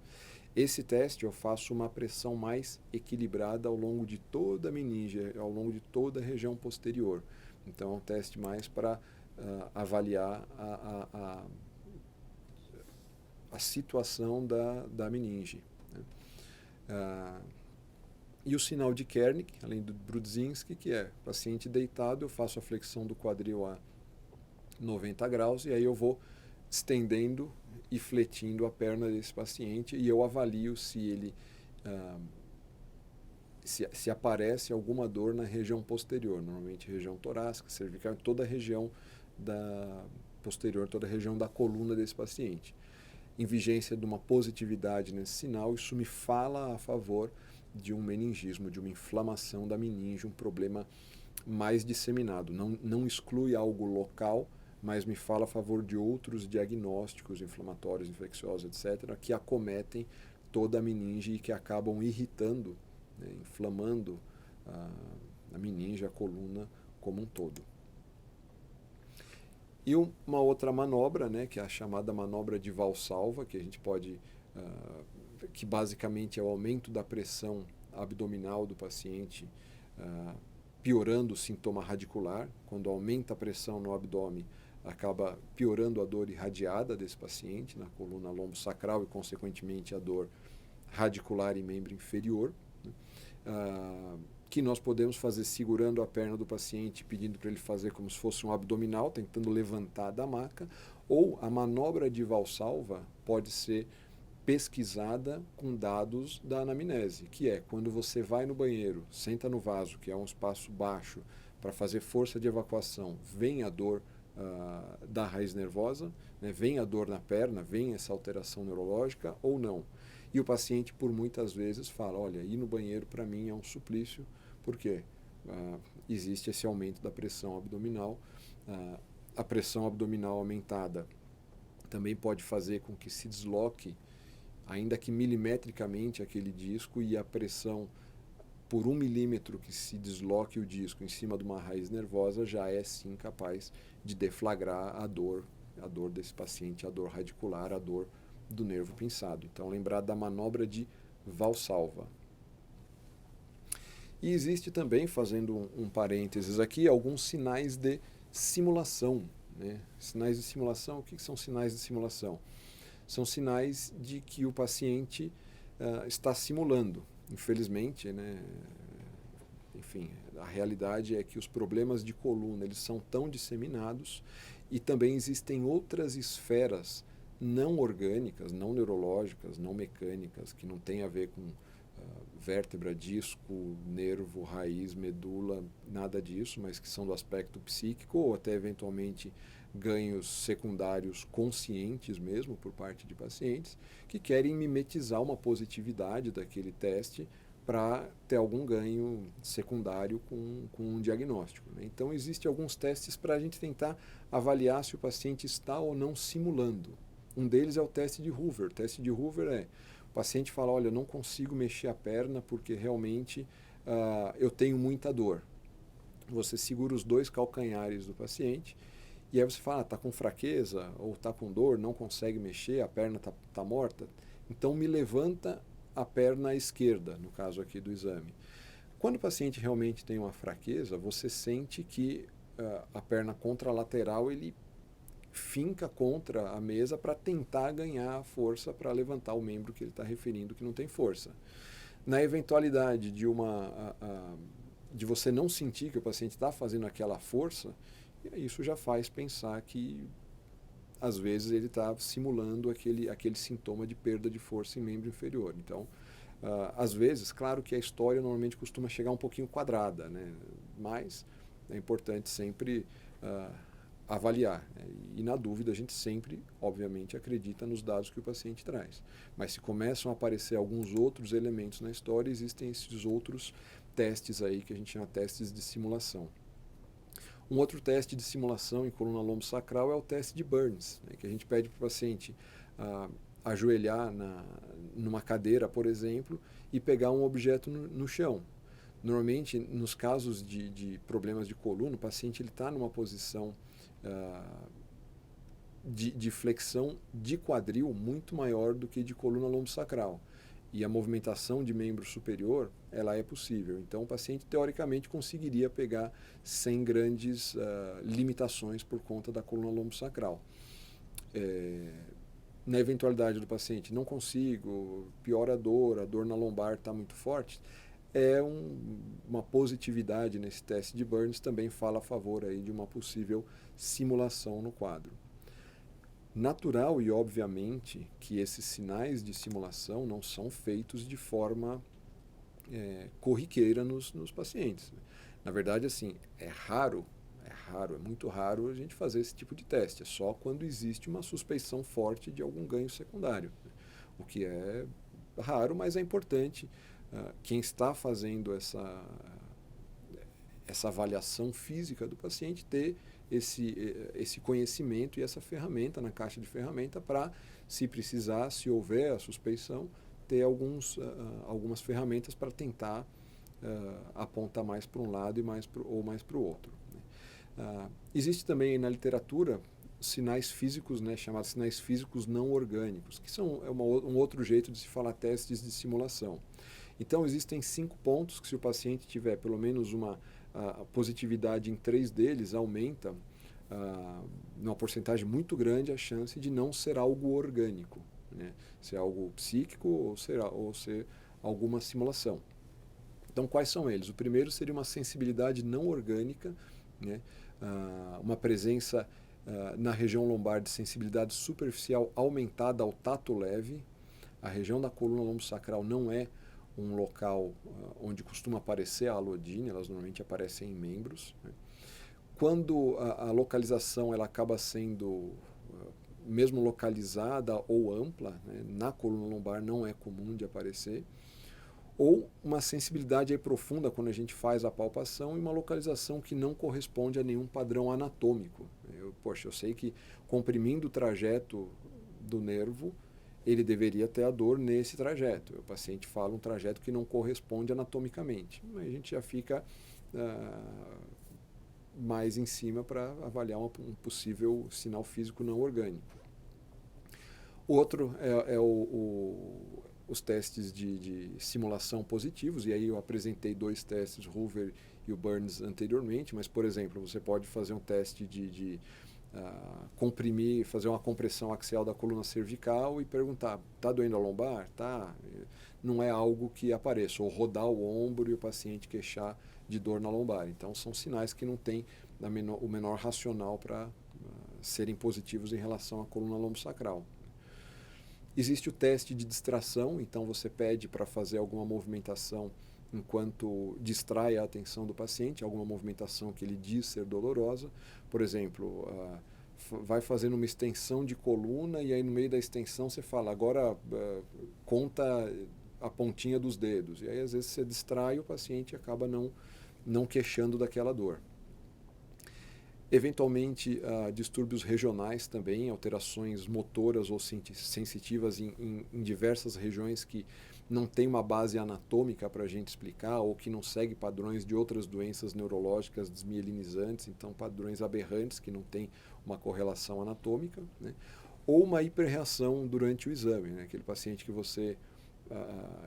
Esse teste eu faço uma pressão mais equilibrada ao longo de toda a meninge, ao longo de toda a região posterior. Então, é um teste mais para avaliar a situação da meninge, né? E o sinal de Kernig, além do Brudzinski, que é paciente deitado, eu faço a flexão do quadril a 90 graus e aí eu vou estendendo e fletindo a perna desse paciente e eu avalio se ele se aparece alguma dor na região posterior, normalmente região torácica, cervical, toda a região posterior, toda a região da coluna desse paciente. Em vigência de uma positividade nesse sinal, isso me fala a favor de um meningismo, de uma inflamação da meninge, um problema mais disseminado. Não exclui algo local, mas me fala a favor de outros diagnósticos inflamatórios, infecciosos, etc., que acometem toda a meninge e que acabam irritando, né, inflamando a meninge, a coluna como um todo. E uma outra manobra, né, que é a chamada manobra de Valsalva, que a gente pode, que basicamente é o aumento da pressão abdominal do paciente, piorando o sintoma radicular. Quando aumenta a pressão no abdômen, acaba piorando a dor irradiada desse paciente na coluna lombosacral e, consequentemente, a dor radicular e membro inferior, né? Que nós podemos fazer segurando a perna do paciente, pedindo para ele fazer como se fosse um abdominal, tentando levantar da maca, ou a manobra de Valsalva pode ser pesquisada com dados da anamnese, que é quando você vai no banheiro, senta no vaso, que é um espaço baixo, para fazer força de evacuação, vem a dor da raiz nervosa, né, vem a dor na perna, vem essa alteração neurológica ou não. E o paciente, por muitas vezes, fala, olha, ir no banheiro para mim é um suplício, porque existe esse aumento da pressão abdominal. A pressão abdominal aumentada também pode fazer com que se desloque, ainda que milimetricamente, aquele disco, e a pressão por 1 milímetro que se desloque o disco em cima de uma raiz nervosa já é sim capaz de deflagrar a dor desse paciente, a dor radicular, a dor do nervo pinçado. Então, lembrar da manobra de Valsalva. E existe também, fazendo um parênteses aqui, alguns sinais de simulação, né? Sinais de simulação, o que são sinais de simulação? São sinais de que o paciente está simulando. Infelizmente, né? Enfim, a realidade é que os problemas de coluna eles são tão disseminados e também existem outras esferas não orgânicas, não neurológicas, não mecânicas, que não têm a ver com vértebra, disco, nervo, raiz, medula, nada disso, mas que são do aspecto psíquico ou até eventualmente ganhos secundários conscientes mesmo por parte de pacientes que querem mimetizar uma positividade daquele teste para ter algum ganho secundário com um diagnóstico, né? Então, existem alguns testes para a gente tentar avaliar se o paciente está ou não simulando. Um deles é o teste de Hoover. O teste de Hoover é, o paciente fala, olha, eu não consigo mexer a perna porque realmente eu tenho muita dor. Você segura os 2 calcanhares do paciente e aí você fala, está com fraqueza ou está com dor, não consegue mexer, a perna está morta. Então me levanta a perna esquerda, no caso aqui do exame. Quando o paciente realmente tem uma fraqueza, você sente que a perna contralateral ele finca contra a mesa para tentar ganhar força para levantar o membro que ele está referindo que não tem força. Na eventualidade de você não sentir que o paciente está fazendo aquela força, isso já faz pensar que às vezes ele está simulando aquele sintoma de perda de força em membro inferior. Então, às vezes, claro que a história normalmente costuma chegar um pouquinho quadrada, né? Mas é importante sempre avaliar, né? E na dúvida a gente sempre, obviamente, acredita nos dados que o paciente traz. Mas se começam a aparecer alguns outros elementos na história, existem esses outros testes aí que a gente chama testes de simulação. Um outro teste de simulação em coluna lombosacral é o teste de Burns, né, que a gente pede para o paciente ajoelhar numa cadeira, por exemplo, e pegar um objeto no chão. Normalmente, nos casos de problemas de coluna, o paciente está numa posição de flexão de quadril muito maior do que de coluna lombosacral. E a movimentação de membro superior, ela é possível. Então, o paciente, teoricamente, conseguiria pegar sem grandes limitações por conta da coluna lombosacral. Na eventualidade do paciente, não consigo, piora a dor na lombar está muito forte, uma positividade nesse teste de Burns também fala a favor aí de uma possível simulação no quadro. Natural e obviamente que esses sinais de simulação não são feitos de forma corriqueira nos pacientes. Na verdade, assim, é muito raro a gente fazer esse tipo de teste. É só quando existe uma suspeição forte de algum ganho secundário, o que é raro, mas é importante. Quem está fazendo essa avaliação física do paciente ter esse conhecimento e essa ferramenta na caixa de ferramenta para, se precisar, se houver a suspeição, ter algumas ferramentas para tentar apontar mais para um lado ou mais para o outro. Existe também na literatura sinais físicos, né, chamados sinais físicos não orgânicos, que são um outro jeito de se falar testes de simulação. Então, existem 5 pontos que, se o paciente tiver pelo menos a positividade em 3 deles, aumenta numa porcentagem muito grande a chance de não ser algo orgânico, né? Ser algo psíquico ou ser alguma simulação. Então, quais são eles? O primeiro seria uma sensibilidade não orgânica, né? Uma presença na região lombar de sensibilidade superficial aumentada ao tato leve. A região da coluna lombosacral não é um local onde costuma aparecer a alodine, elas normalmente aparecem em membros, né? Quando a localização ela acaba sendo mesmo localizada ou ampla, né, na coluna lombar não é comum de aparecer, ou uma sensibilidade aí profunda quando a gente faz a palpação e uma localização que não corresponde a nenhum padrão anatômico. Eu sei que comprimindo o trajeto do nervo, ele deveria ter a dor nesse trajeto. O paciente fala um trajeto que não corresponde anatomicamente. Aí a gente já fica mais em cima para avaliar um possível sinal físico não orgânico. Outro os testes de simulação positivos, e aí eu apresentei 2 testes, Hoover e o Burns anteriormente, mas, por exemplo, você pode fazer um teste de comprimir, fazer uma compressão axial da coluna cervical e perguntar, está doendo a lombar? Tá. Não é algo que apareça, ou rodar o ombro e o paciente queixar de dor na lombar. Então, são sinais que não têm o menor racional para serem positivos em relação à coluna lombosacral. Existe o teste de distração, então você pede para fazer alguma movimentação enquanto distrai a atenção do paciente, alguma movimentação que ele diz ser dolorosa. Por exemplo, vai fazendo uma extensão de coluna e aí no meio da extensão você fala, agora conta a pontinha dos dedos. E aí às vezes você distrai e o paciente acaba não queixando daquela dor. Eventualmente, distúrbios regionais também, alterações motoras ou sensitivas em diversas regiões que não tem uma base anatômica para a gente explicar ou que não segue padrões de outras doenças neurológicas desmielinizantes, então padrões aberrantes que não tem uma correlação anatômica, né? Ou uma hiperreação durante o exame, né? Aquele paciente que você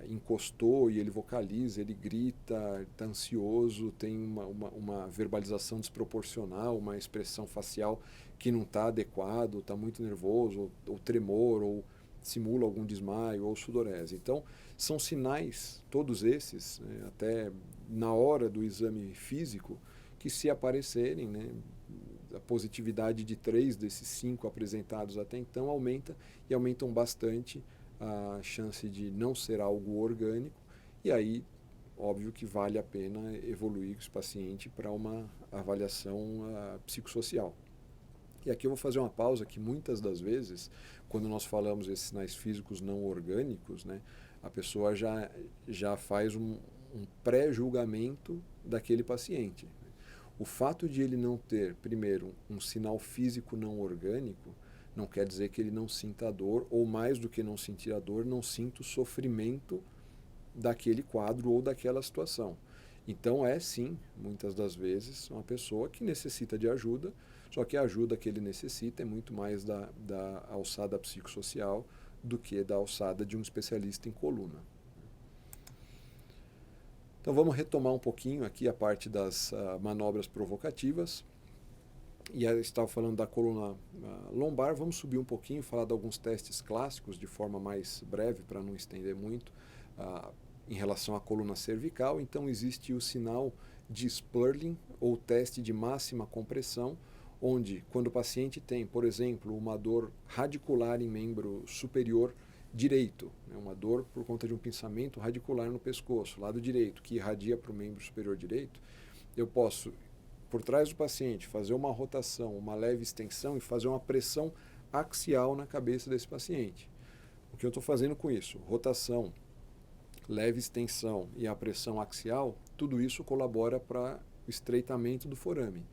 encostou e ele vocaliza, ele grita, está ansioso, tem uma verbalização desproporcional, uma expressão facial que não está adequado, está muito nervoso, ou tremor, ou simula algum desmaio, ou sudorese. Então, são sinais, todos esses, né, até na hora do exame físico, que se aparecerem, né, a positividade de 3 desses 5 apresentados até então aumenta, e aumentam bastante a chance de não ser algo orgânico, e aí, óbvio que vale a pena evoluir esse paciente para uma avaliação psicossocial. E aqui eu vou fazer uma pausa que muitas das vezes, quando nós falamos esses sinais físicos não orgânicos, né, a pessoa já faz um pré-julgamento daquele paciente. O fato de ele não ter, primeiro, um sinal físico não orgânico, não quer dizer que ele não sinta a dor, ou mais do que não sentir a dor, não sinta o sofrimento daquele quadro ou daquela situação. Então é sim, muitas das vezes, uma pessoa que necessita de ajuda, só que a ajuda que ele necessita é muito mais da alçada psicossocial do que da alçada de um especialista em coluna. Então vamos retomar um pouquinho aqui a parte das manobras provocativas. E eu estava falando da coluna lombar, vamos subir um pouquinho, falar de alguns testes clássicos de forma mais breve, para não estender muito, em relação à coluna cervical. Então existe o sinal de Sperling, ou teste de máxima compressão, onde quando o paciente tem, por exemplo, uma dor radicular em membro superior direito, né, uma dor por conta de um pinçamento radicular no pescoço, lado direito, que irradia para o membro superior direito, eu posso, por trás do paciente, fazer uma rotação, uma leve extensão e fazer uma pressão axial na cabeça desse paciente. O que eu estou fazendo com isso? Rotação, leve extensão e a pressão axial, tudo isso colabora para o estreitamento do forame.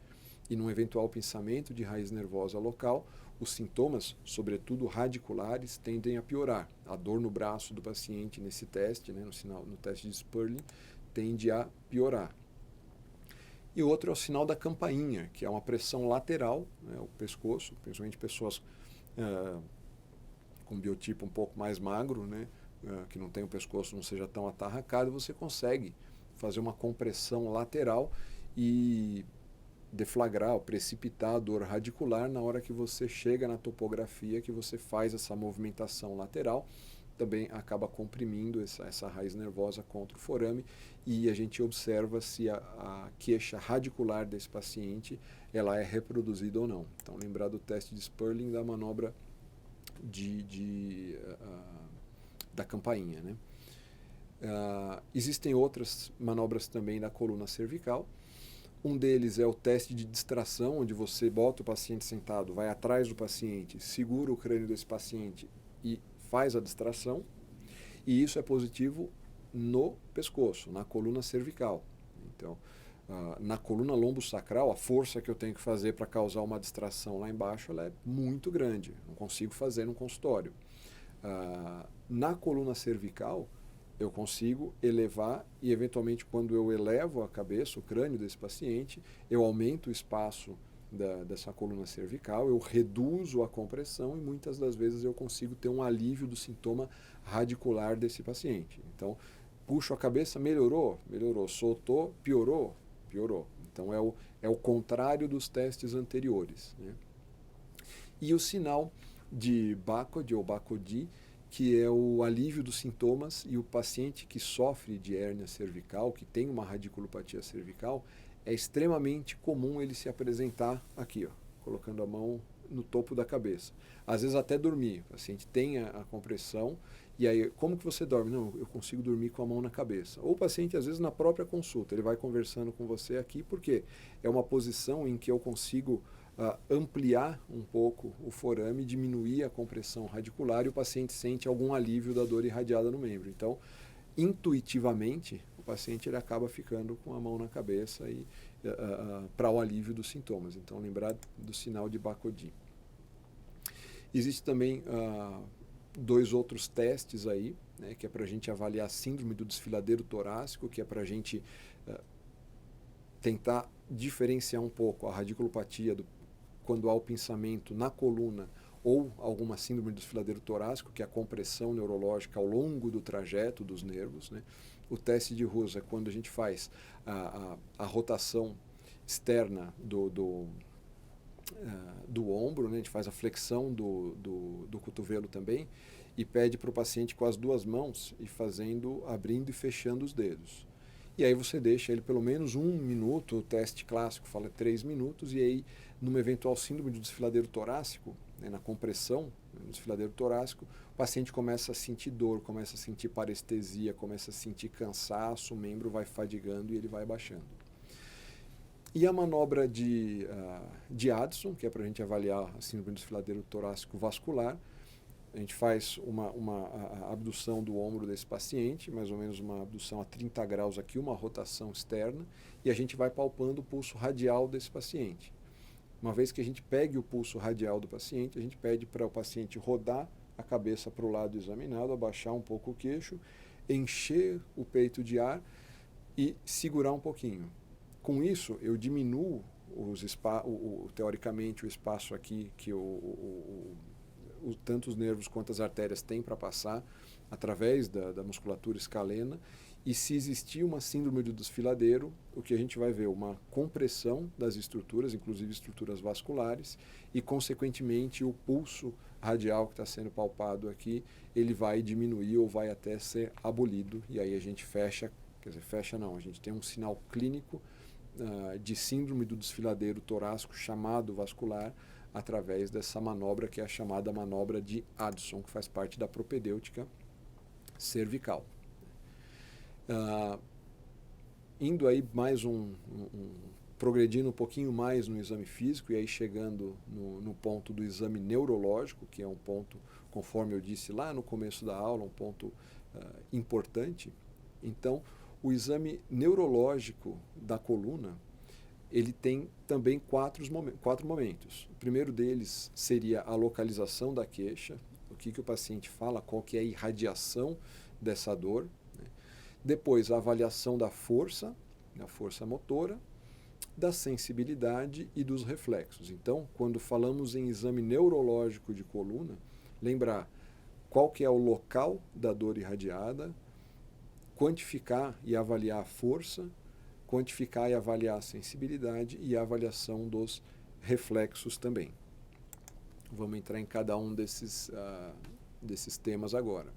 E num eventual pinçamento de raiz nervosa local, os sintomas, sobretudo radiculares, tendem a piorar. A dor no braço do paciente nesse teste, né, no teste de Sperling, tende a piorar. E outro é o sinal da campainha, que é uma pressão lateral, né, o pescoço, principalmente pessoas com biotipo um pouco mais magro, né, que não tem o pescoço não seja tão atarracado, você consegue fazer uma compressão lateral e deflagrar ou precipitar a dor radicular na hora que você chega na topografia, que você faz essa movimentação lateral, também acaba comprimindo essa raiz nervosa contra o forame e a gente observa se a queixa radicular desse paciente ela é reproduzida ou não. Então, lembrar do teste de Sperling da manobra da campainha, né? Existem outras manobras também da coluna cervical. Um deles é o teste de distração, onde você bota o paciente sentado, vai atrás do paciente, segura o crânio desse paciente e faz a distração. E isso é positivo no pescoço, na coluna cervical. Então, na coluna lombosacral, a força que eu tenho que fazer para causar uma distração lá embaixo ela é muito grande. Não consigo fazer no consultório. Na coluna cervical, eu consigo elevar e, eventualmente, quando eu elevo a cabeça, o crânio desse paciente, eu aumento o espaço dessa coluna cervical, eu reduzo a compressão e, muitas das vezes, eu consigo ter um alívio do sintoma radicular desse paciente. Então, puxo a cabeça, melhorou? Melhorou. Soltou? Piorou? Piorou. Então, é o contrário dos testes anteriores, né? E o sinal de Bakod ou Bakodi, que é o alívio dos sintomas, e o paciente que sofre de hérnia cervical, que tem uma radiculopatia cervical, é extremamente comum ele se apresentar aqui, ó, colocando a mão no topo da cabeça. Às vezes até dormir, o paciente tem a compressão, e aí, como que você dorme? Não, eu consigo dormir com a mão na cabeça. Ou o paciente, às vezes, na própria consulta, ele vai conversando com você aqui, porque é uma posição em que eu consigo ampliar um pouco o forame, diminuir a compressão radicular e o paciente sente algum alívio da dor irradiada no membro. Então, intuitivamente, o paciente ele acaba ficando com a mão na cabeça para o alívio dos sintomas. Então, lembrar do sinal de Bakodi. Existe também dois outros testes aí, né, que é para a gente avaliar a síndrome do desfiladeiro torácico, que é para a gente tentar diferenciar um pouco a radiculopatia quando há o pinçamento na coluna ou alguma síndrome do desfiladeiro torácico, que é a compressão neurológica ao longo do trajeto dos nervos, né? O teste de Russo é quando a gente faz a rotação externa do ombro, né? A gente faz a flexão do cotovelo também e pede para o paciente com as duas mãos e abrindo e fechando os dedos. E aí você deixa ele pelo menos 1 minuto, o teste clássico fala 3 minutos, e aí numa eventual síndrome do desfiladeiro torácico, né, na compressão do desfiladeiro torácico, o paciente começa a sentir dor, começa a sentir parestesia, começa a sentir cansaço, o membro vai fadigando e ele vai baixando. E a manobra de Addison, que é para a gente avaliar a síndrome do desfiladeiro torácico vascular, a gente faz a abdução do ombro desse paciente, mais ou menos uma abdução a 30 graus aqui, uma rotação externa, e a gente vai palpando o pulso radial desse paciente. Uma vez que a gente pegue o pulso radial do paciente, a gente pede para o paciente rodar a cabeça para o lado examinado, abaixar um pouco o queixo, encher o peito de ar e segurar um pouquinho. Com isso, eu diminuo teoricamente o espaço aqui que tanto os nervos quanto as artérias têm para passar através da musculatura escalena, e se existir uma síndrome do desfiladeiro, o que a gente vai ver? Uma compressão das estruturas, inclusive estruturas vasculares, e consequentemente o pulso radial que está sendo palpado aqui, ele vai diminuir ou vai até ser abolido, e aí a gente fecha não, a gente tem um sinal clínico de síndrome do desfiladeiro torácico chamado vascular, através dessa manobra que é a chamada manobra de Addison, que faz parte da propedêutica cervical. Indo aí progredindo um pouquinho mais no exame físico e aí chegando no ponto do exame neurológico, que é um ponto, conforme eu disse lá no começo da aula, um ponto importante. Então, o exame neurológico da coluna, ele tem também quatro momentos. O primeiro deles seria a localização da queixa, o que o paciente fala, qual que é a irradiação dessa dor. Né? Depois, a avaliação da força motora, da sensibilidade e dos reflexos. Então, quando falamos em exame neurológico de coluna, lembrar qual que é o local da dor irradiada, quantificar e avaliar a força, quantificar e avaliar a sensibilidade e a avaliação dos reflexos também. Vamos entrar em cada um desses temas agora.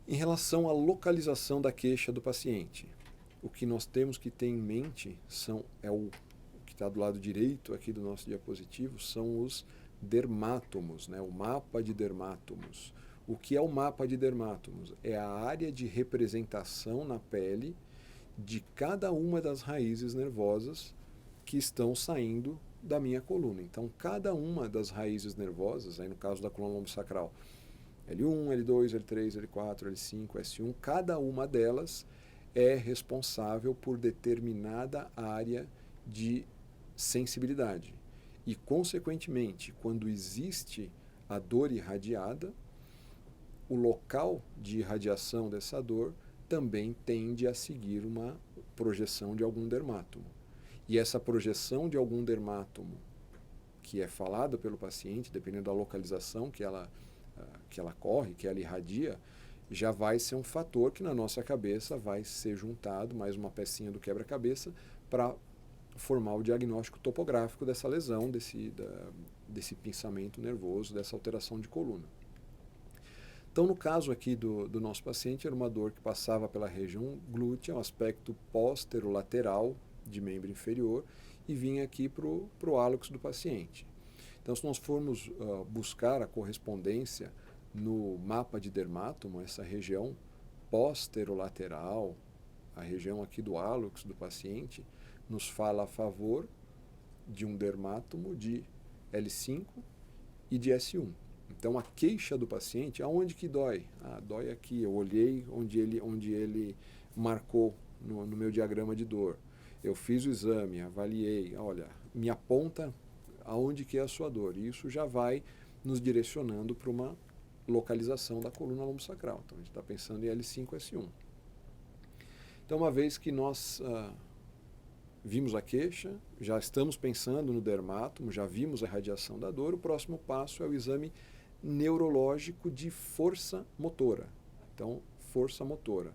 Em relação à localização da queixa do paciente, o que nós temos que ter em mente o que está do lado direito aqui do nosso diapositivo, são os dermátomos, né? O mapa de dermátomos. O que é o mapa de dermátomos? É a área de representação na pele de cada uma das raízes nervosas que estão saindo da minha coluna. Então, cada uma das raízes nervosas, aí no caso da coluna lombosacral, L1, L2, L3, L4, L5, S1, cada uma delas é responsável por determinada área de sensibilidade. E, consequentemente, quando existe a dor irradiada, o local de irradiação dessa dor também tende a seguir uma projeção de algum dermátomo. E essa projeção de algum dermátomo, que é falada pelo paciente, dependendo da localização que ela corre, que ela irradia, já vai ser um fator que na nossa cabeça vai ser juntado, mais uma pecinha do quebra-cabeça, para formar o diagnóstico topográfico dessa lesão, desse pinçamento nervoso, dessa alteração de coluna. Então, no caso aqui do nosso paciente, era uma dor que passava pela região glútea, um aspecto posterolateral de membro inferior, e vinha aqui para o hálux do paciente. Então, se nós formos buscar a correspondência no mapa de dermátomo, essa região posterolateral, a região aqui do hálux do paciente, nos fala a favor de um dermátomo de L5 e de S1. Então, a queixa do paciente, aonde que dói? Dói aqui, eu olhei onde ele marcou no meu diagrama de dor. Eu fiz o exame, avaliei, olha, me aponta aonde que é a sua dor. E isso já vai nos direcionando para uma localização da coluna lombosacral. Então, a gente está pensando em L5, S1. Então, uma vez que nós vimos a queixa, já estamos pensando no dermátomo, já vimos a radiação da dor, o próximo passo é o exame neurológico de força motora. Então, força motora.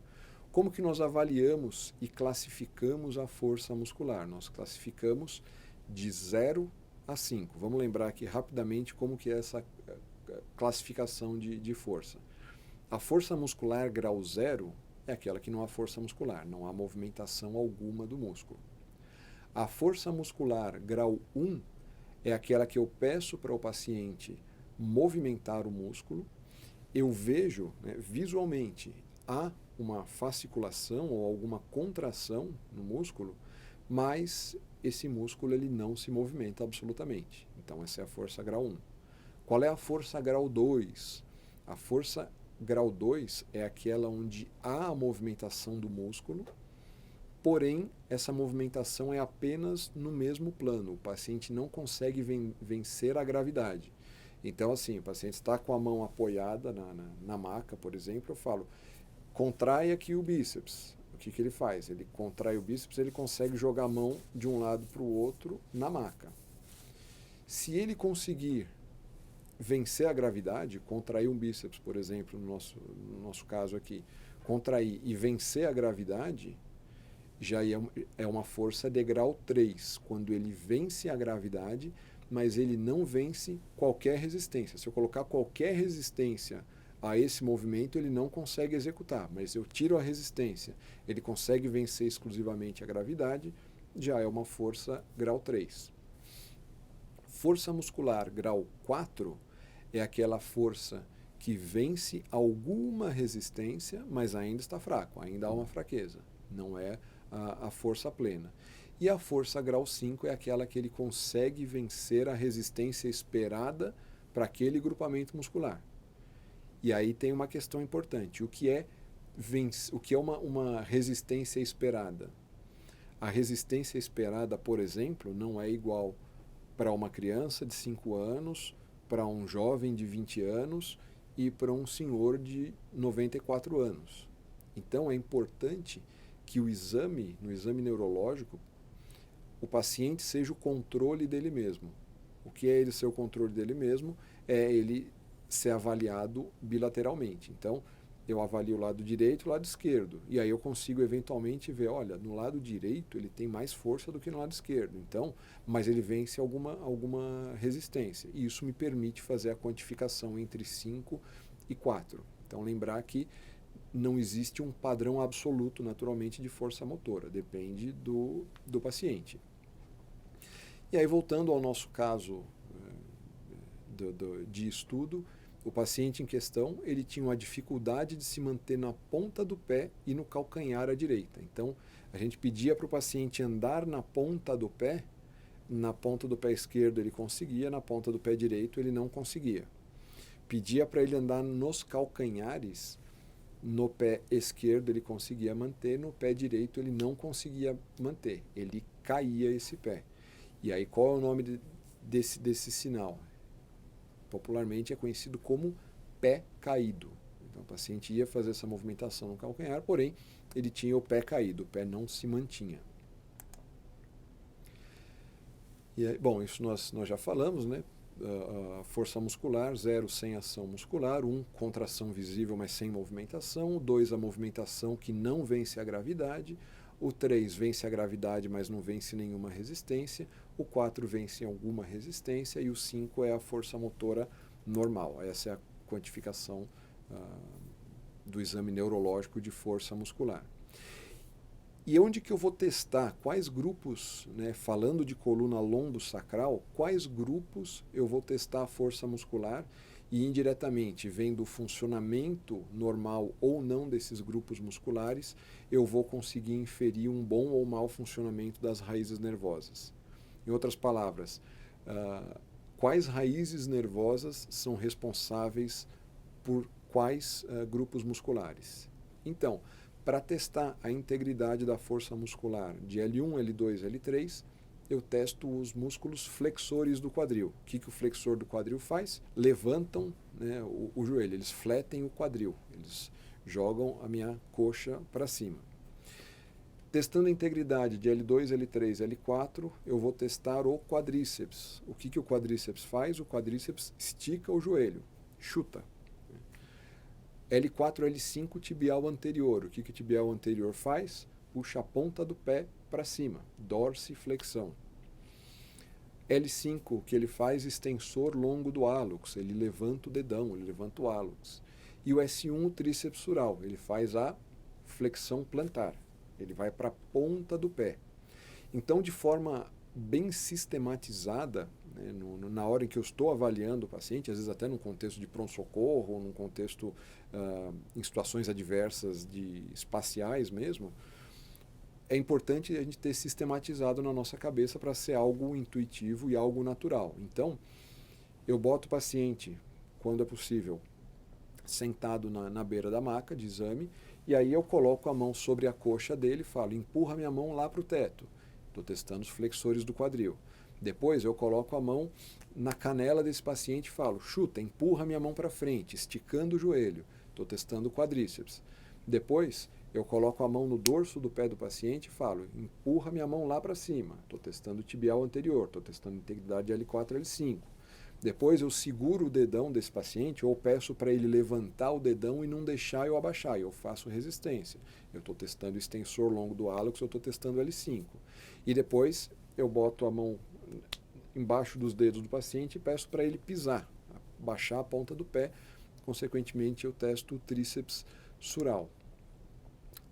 Como que nós avaliamos e classificamos a força muscular? Nós classificamos de 0 a 5. Vamos lembrar aqui rapidamente como que é essa classificação de força. A força muscular grau 0 é aquela que não há força muscular, não há movimentação alguma do músculo. A força muscular grau 1 é aquela que eu peço para o paciente movimentar o músculo, eu vejo, né, visualmente, há uma fasciculação ou alguma contração no músculo, mas esse músculo ele não se movimenta absolutamente. Então essa é a força grau 1. Qual é a força grau 2? A força grau 2 é aquela onde há a movimentação do músculo, porém essa movimentação é apenas no mesmo plano. O paciente não consegue vencer a gravidade. Então, assim, o paciente está com a mão apoiada na maca, por exemplo, eu falo, contrai aqui o bíceps. O que ele faz? Ele contrai o bíceps, ele consegue jogar a mão de um lado para o outro na maca. Se ele conseguir vencer a gravidade, contrair um bíceps, por exemplo, no nosso caso aqui, contrair e vencer a gravidade, já é uma força de grau 3, quando ele vence a gravidade, mas ele não vence qualquer resistência. Se eu colocar qualquer resistência a esse movimento, ele não consegue executar, mas eu tiro a resistência, ele consegue vencer exclusivamente a gravidade, já é uma força grau 3. Força muscular grau 4 é aquela força que vence alguma resistência, mas ainda está fraco, ainda há uma fraqueza. Não é a força plena. E a força grau 5 é aquela que ele consegue vencer a resistência esperada para aquele grupamento muscular. E aí tem uma questão importante. O que é uma resistência esperada? A resistência esperada, por exemplo, não é igual para uma criança de 5 anos, para um jovem de 20 anos e para um senhor de 94 anos. Então é importante que no exame neurológico, o paciente seja o controle dele mesmo. O que é ele ser o controle dele mesmo? É ele ser avaliado bilateralmente. Então, eu avalio o lado direito e o lado esquerdo. E aí eu consigo eventualmente ver, olha, no lado direito ele tem mais força do que no lado esquerdo. Então, mas ele vence alguma resistência. E isso me permite fazer a quantificação entre 5 e 4. Então, lembrar que não existe um padrão absoluto, naturalmente, de força motora. Depende do paciente. E aí, voltando ao nosso caso de estudo, o paciente em questão, ele tinha uma dificuldade de se manter na ponta do pé e no calcanhar à direita. Então, a gente pedia para o paciente andar na ponta do pé esquerdo ele conseguia, na ponta do pé direito ele não conseguia. Pedia para ele andar nos calcanhares, no pé esquerdo ele conseguia manter, no pé direito ele não conseguia manter, ele caía esse pé. E aí qual é o nome desse sinal? Popularmente é conhecido como pé caído. Então o paciente ia fazer essa movimentação no calcanhar, porém ele tinha o pé caído, o pé não se mantinha. E aí, bom, isso nós já falamos, né? Força muscular, 0 sem ação muscular, 1 contração visível, mas sem movimentação, 2 a movimentação que não vence a gravidade, o 3 vence a gravidade, mas não vence nenhuma resistência, o 4 vence alguma resistência e o 5 é a força motora normal. Essa é a quantificação do exame neurológico de força muscular. E onde que eu vou testar? Quais grupos, né, falando de coluna lombo-sacral, quais grupos eu vou testar a força muscular e indiretamente, vendo o funcionamento normal ou não desses grupos musculares, eu vou conseguir inferir um bom ou mau funcionamento das raízes nervosas. Em outras palavras, quais raízes nervosas são responsáveis por quais grupos musculares? Então, para testar a integridade da força muscular de L1, L2, L3, eu testo os músculos flexores do quadril. O que o flexor do quadril faz? Levantam, né, o joelho, eles fletem o quadril, eles jogam a minha coxa para cima. Testando a integridade de L2, L3, L4, eu vou testar o quadríceps. O que o quadríceps faz? O quadríceps estica o joelho, chuta. L4, L5, tibial anterior. O que o tibial anterior faz? Puxa a ponta do pé para cima, dorsiflexão. L5, o que ele faz? Extensor longo do hálux, ele levanta o dedão, ele levanta o hálux. E o S1, o tríceps sural, ele faz a flexão plantar, ele vai para a ponta do pé. Então, de forma bem sistematizada, né, na hora em que eu estou avaliando o paciente, às vezes até num contexto de pronto-socorro, ou num contexto em situações adversas espaciais mesmo, é importante a gente ter sistematizado na nossa cabeça para ser algo intuitivo e algo natural. Então, eu boto o paciente, quando é possível, sentado na beira da maca de exame, e aí eu coloco a mão sobre a coxa dele e falo, empurra minha mão lá para o teto. Estou testando os flexores do quadril. Depois eu coloco a mão na canela desse paciente e falo, chuta, empurra minha mão para frente, esticando o joelho. Estou testando o quadríceps. Depois eu coloco a mão no dorso do pé do paciente e falo, empurra minha mão lá para cima. Estou testando o tibial anterior, estou testando a integridade de L4 e L5. Depois eu seguro o dedão desse paciente ou peço para ele levantar o dedão e não deixar eu abaixar. Eu faço resistência. Eu estou testando o extensor longo do hálux, eu estou testando o L5. E depois eu boto a mão embaixo dos dedos do paciente e peço para ele pisar, baixar a ponta do pé. Consequentemente, eu testo o tríceps sural.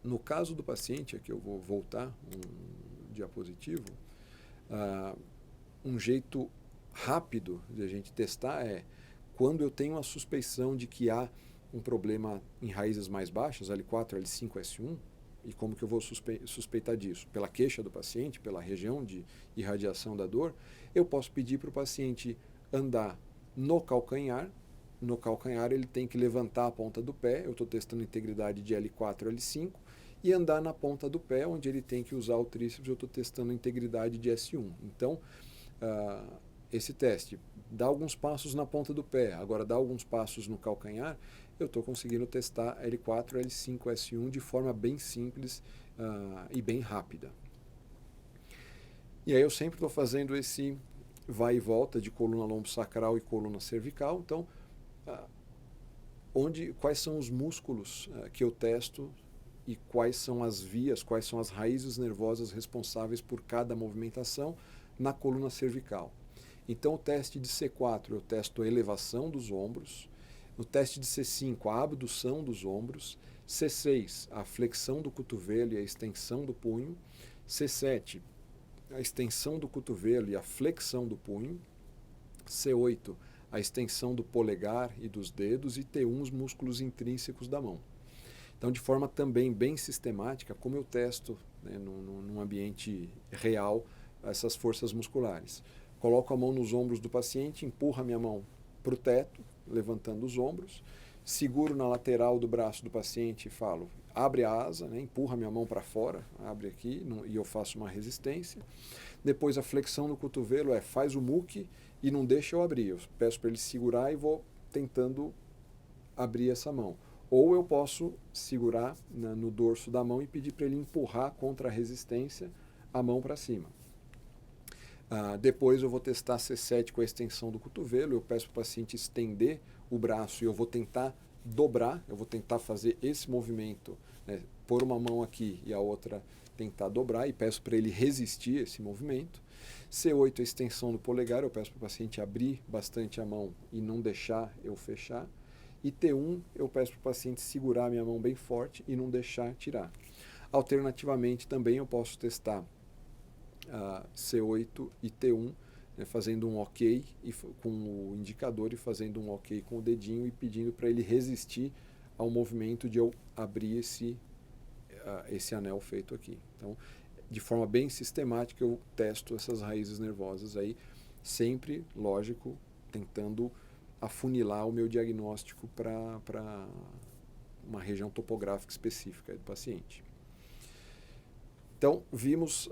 No caso do paciente, aqui eu vou voltar um diapositivo, um jeito rápido de a gente testar é quando eu tenho a suspeição de que há um problema em raízes mais baixas, L4, L5, S1, e como que eu vou suspeitar disso? Pela queixa do paciente, pela região de irradiação da dor, eu posso pedir para o paciente andar no calcanhar. No calcanhar ele tem que levantar a ponta do pé, eu estou testando integridade de L4, L5, e andar na ponta do pé, onde ele tem que usar o tríceps, eu estou testando integridade de S1. Então, esse teste, dá alguns passos na ponta do pé, agora dá alguns passos no calcanhar, eu estou conseguindo testar L4, L5, S1 de forma bem simples e bem rápida. E aí eu sempre estou fazendo esse vai e volta de coluna lombosacral e coluna cervical. Então, quais são os músculos que eu testo e quais são as vias, quais são as raízes nervosas responsáveis por cada movimentação na coluna cervical. Então, o teste de C4 eu testo a elevação dos ombros, no teste de C5 a abdução dos ombros, C6 a flexão do cotovelo e a extensão do punho, C7 a extensão do cotovelo e a flexão do punho, C8 a extensão do polegar e dos dedos e T1 os músculos intrínsecos da mão. Então, de forma também bem sistemática, como eu testo, né, num ambiente real essas forças musculares. Coloco a mão nos ombros do paciente, empurro a minha mão para o teto, levantando os ombros, seguro na lateral do braço do paciente e falo, abre a asa, né, empurra a minha mão para fora, abre aqui e eu faço uma resistência. Depois a flexão no cotovelo faz o muque e não deixa eu abrir. Eu peço para ele segurar e vou tentando abrir essa mão. Ou eu posso segurar no dorso da mão e pedir para ele empurrar contra a resistência a mão para cima. Depois eu vou testar C7 com a extensão do cotovelo, eu peço para o paciente estender o braço e eu vou tentar dobrar, eu vou tentar fazer esse movimento, né, pôr uma mão aqui e a outra tentar dobrar e peço para ele resistir esse movimento. C8 a extensão do polegar, eu peço para o paciente abrir bastante a mão e não deixar eu fechar. E T1 eu peço para o paciente segurar a minha mão bem forte e não deixar tirar. Alternativamente também eu posso testar C8 e T1, né, fazendo um ok com o indicador e fazendo um ok com o dedinho e pedindo para ele resistir ao movimento de eu abrir esse anel feito aqui. Então, de forma bem sistemática, eu testo essas raízes nervosas aí, sempre, lógico, tentando afunilar o meu diagnóstico para uma região topográfica específica do paciente. Então, vimos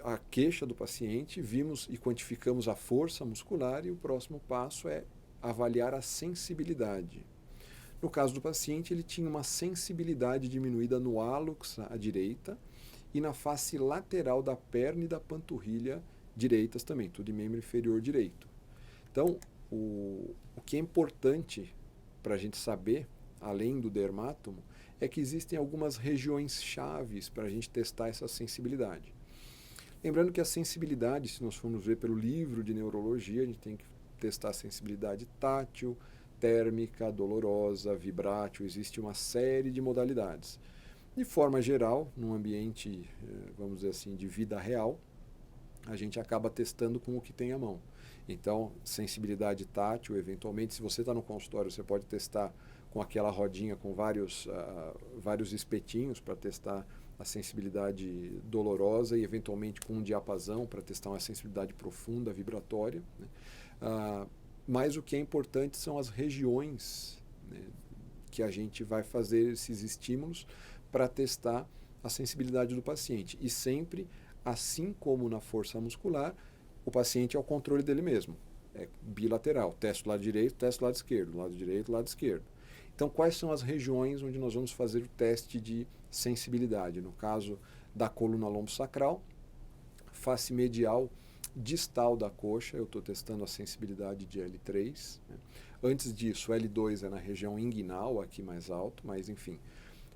a queixa do paciente, vimos e quantificamos a força muscular e o próximo passo é avaliar a sensibilidade. No caso do paciente, ele tinha uma sensibilidade diminuída no hálux à direita e na face lateral da perna e da panturrilha direitas também, tudo em membro inferior direito. Então, o que é importante para a gente saber, além do dermátomo, é que existem algumas regiões chaves para a gente testar essa sensibilidade. Lembrando que a sensibilidade, se nós formos ver pelo livro de neurologia, a gente tem que testar a sensibilidade tátil, térmica, dolorosa, vibrátil, existe uma série de modalidades. De forma geral, num ambiente, vamos dizer assim, de vida real, a gente acaba testando com o que tem à mão. Então, sensibilidade tátil, eventualmente, se você está no consultório, você pode testar com aquela rodinha com vários espetinhos para testar a sensibilidade dolorosa e eventualmente com um diapasão para testar uma sensibilidade profunda, vibratória, né? Mas o que é importante são as regiões, né, que a gente vai fazer esses estímulos para testar a sensibilidade do paciente. E sempre, assim como na força muscular, o paciente é o controle dele mesmo. É bilateral, testo lado direito, testo lado esquerdo, lado direito, lado esquerdo. Então, quais são as regiões onde nós vamos fazer o teste de sensibilidade? No caso da coluna lombosacral, face medial distal da coxa, eu estou testando a sensibilidade de L3. Né? Antes disso, L2 é na região inguinal, aqui mais alto, mas enfim.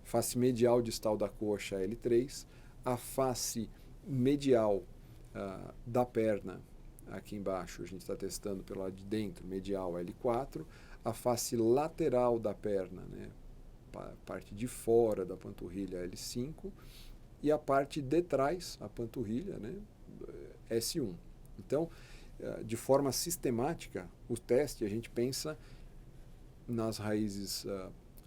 Face medial distal da coxa, L3. A face medial da perna, aqui embaixo, a gente está testando pelo lado de dentro, medial L4. A face lateral da perna, né? Parte de fora da panturrilha, L5. E a parte de trás, a panturrilha, né? S1. Então, de forma sistemática, o teste a gente pensa nas raízes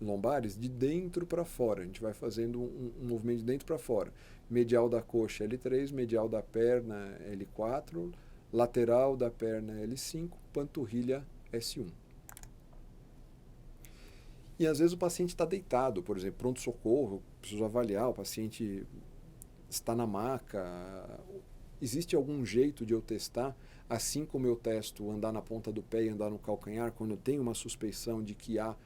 lombares de dentro para fora. A gente vai fazendo um movimento de dentro para fora. Medial da coxa L3, medial da perna L4, lateral da perna L5, panturrilha S1. E às vezes o paciente está deitado, por exemplo, pronto-socorro, preciso avaliar, o paciente está na maca. Existe algum jeito de eu testar, assim como eu testo andar na ponta do pé e andar no calcanhar, quando eu tenho uma suspeição de que há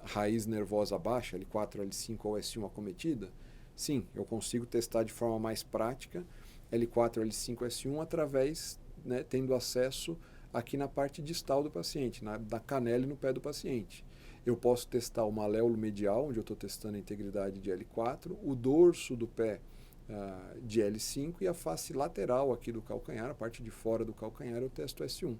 raiz nervosa baixa, L4, L5 ou S1 acometida? Sim, eu consigo testar de forma mais prática L4, L5, S1 através, tendo acesso aqui na parte distal do paciente, da canela e no pé do paciente. Eu posso testar o maléolo medial, onde eu estou testando a integridade de L4, o dorso do pé de L5 e a face lateral aqui do calcanhar, a parte de fora do calcanhar, eu testo S1.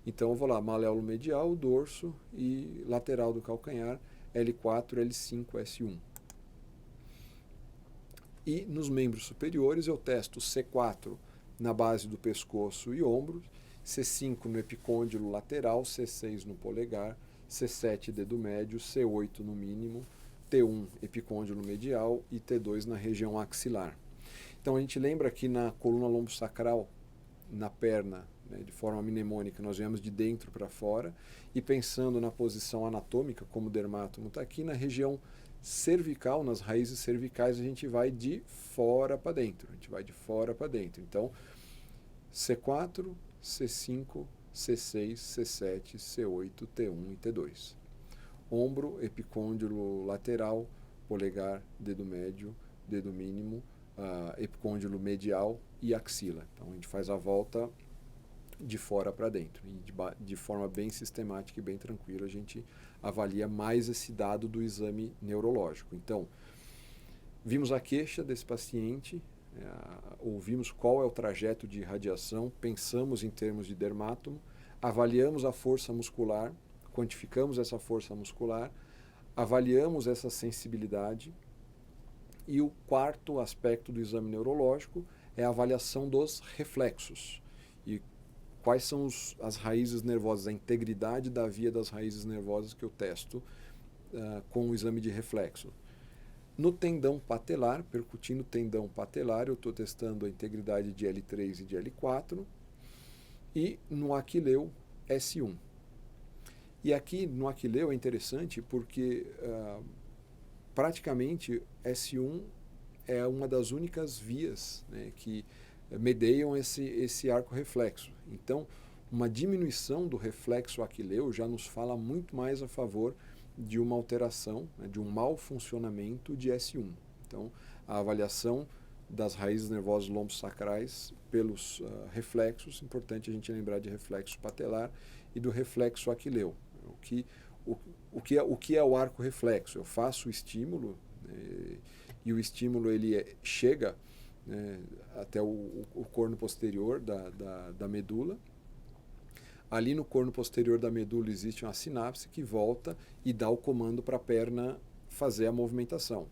Então eu vou lá, maléolo medial, dorso e lateral do calcanhar, L4, L5, S1. E nos membros superiores eu testo C4 na base do pescoço e ombros, C5 no epicôndilo lateral, C6 no polegar, C7 dedo médio, C8 no mínimo, T1 epicôndilo medial e T2 na região axilar. Então a gente lembra que na coluna lombosacral, na perna, de forma mnemônica, nós viemos de dentro para fora, e pensando na posição anatômica, como o dermátomo está aqui, na região cervical, nas raízes cervicais, a gente vai de fora para dentro. A gente vai de fora para dentro. Então, C4, C5, C6, C7, C8, T1 e T2. Ombro, epicôndilo lateral, polegar, dedo médio, dedo mínimo, epicôndilo medial e axila. Então a gente faz a volta de fora para dentro. E de forma bem sistemática e bem tranquila, a gente avalia mais esse dado do exame neurológico. Então, vimos a queixa desse paciente, ouvimos qual é o trajeto de irradiação, pensamos em termos de dermátomo, avaliamos a força muscular, quantificamos essa força muscular, avaliamos essa sensibilidade. E o quarto aspecto do exame neurológico é a avaliação dos reflexos. E quais são as raízes nervosas, a integridade da via das raízes nervosas que eu testo com o exame de reflexo. No tendão patelar, percutindo o tendão patelar, eu estou testando a integridade de L3 e de L4. E no aquileu, S1. E aqui no aquileu é interessante porque praticamente S1 é uma das únicas vias que medeiam esse arco reflexo. Então, uma diminuição do reflexo aquileu já nos fala muito mais a favor de uma alteração, de um mau funcionamento de S1. Então, a avaliação das raízes nervosas lombosacrais pelos reflexos, importante a gente lembrar de reflexo patelar e do reflexo aquileu. O que é o arco reflexo? Eu faço o estímulo e o estímulo ele chega até o corno posterior da medula. Ali no corno posterior da medula existe uma sinapse que volta e dá o comando para a perna fazer a movimentação.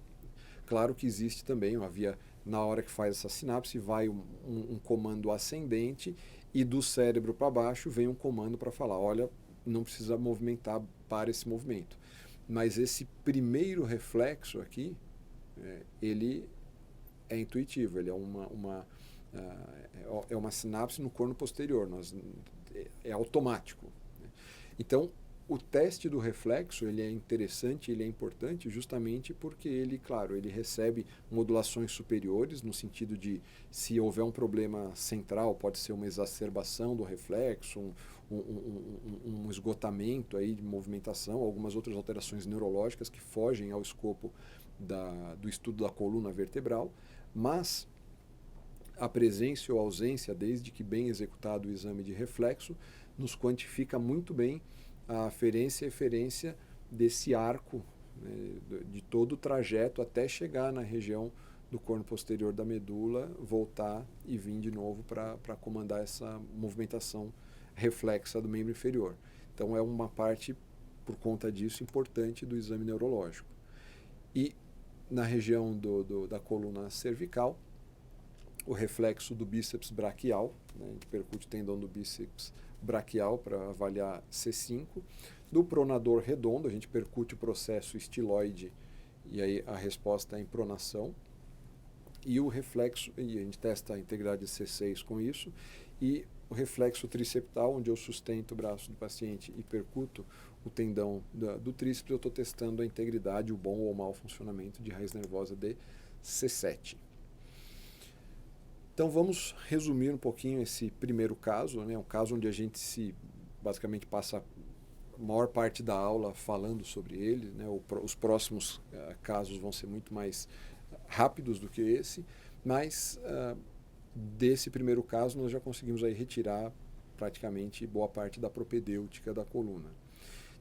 Claro que existe também uma via, na hora que faz essa sinapse, vai um comando ascendente e do cérebro para baixo vem um comando para falar, olha, não precisa movimentar para esse movimento. Mas esse primeiro reflexo aqui, ele é intuitivo, ele é uma sinapse no corno posterior, é automático. Então, o teste do reflexo ele é interessante, ele é importante justamente porque ele, claro, ele recebe modulações superiores, no sentido de se houver um problema central, pode ser uma exacerbação do reflexo, um esgotamento aí de movimentação, algumas outras alterações neurológicas que fogem ao escopo do estudo da coluna vertebral, mas a presença ou ausência, desde que bem executado o exame de reflexo, nos quantifica muito bem a aferência e eferência desse arco, de todo o trajeto até chegar na região do corno posterior da medula, voltar e vir de novo para comandar essa movimentação reflexa do membro inferior. Então é uma parte, por conta disso, importante do exame neurológico. E na região da coluna cervical, o reflexo do bíceps braquial, né? A gente percute o tendão do bíceps braquial para avaliar C5. Do pronador redondo, a gente percute o processo estiloide e aí a resposta é em pronação. E o reflexo, e a gente testa a integridade de C6 com isso, e o reflexo triceptal, onde eu sustento o braço do paciente e percuto o tendão do tríceps, eu estou testando a integridade, o bom ou mau funcionamento de raiz nervosa de C7. Então vamos resumir um pouquinho esse primeiro caso, né? Um caso onde a gente basicamente passa a maior parte da aula falando sobre ele, né? Os próximos casos vão ser muito mais rápidos do que esse, mas desse primeiro caso nós já conseguimos aí retirar praticamente boa parte da propedêutica da coluna.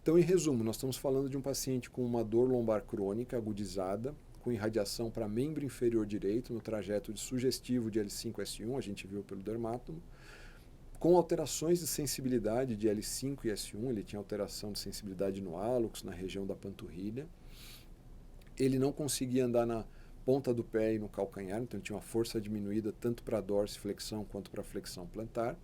Então, em resumo, nós estamos falando de um paciente com uma dor lombar crônica agudizada, com irradiação para membro inferior direito no trajeto de sugestivo de L5-S1, a gente viu pelo dermátomo, com alterações de sensibilidade de L5 e S1, ele tinha alteração de sensibilidade no hálux, na região da panturrilha. Ele não conseguia andar na ponta do pé e no calcanhar, então tinha uma força diminuída tanto para a dorsiflexão quanto para a flexão plantar.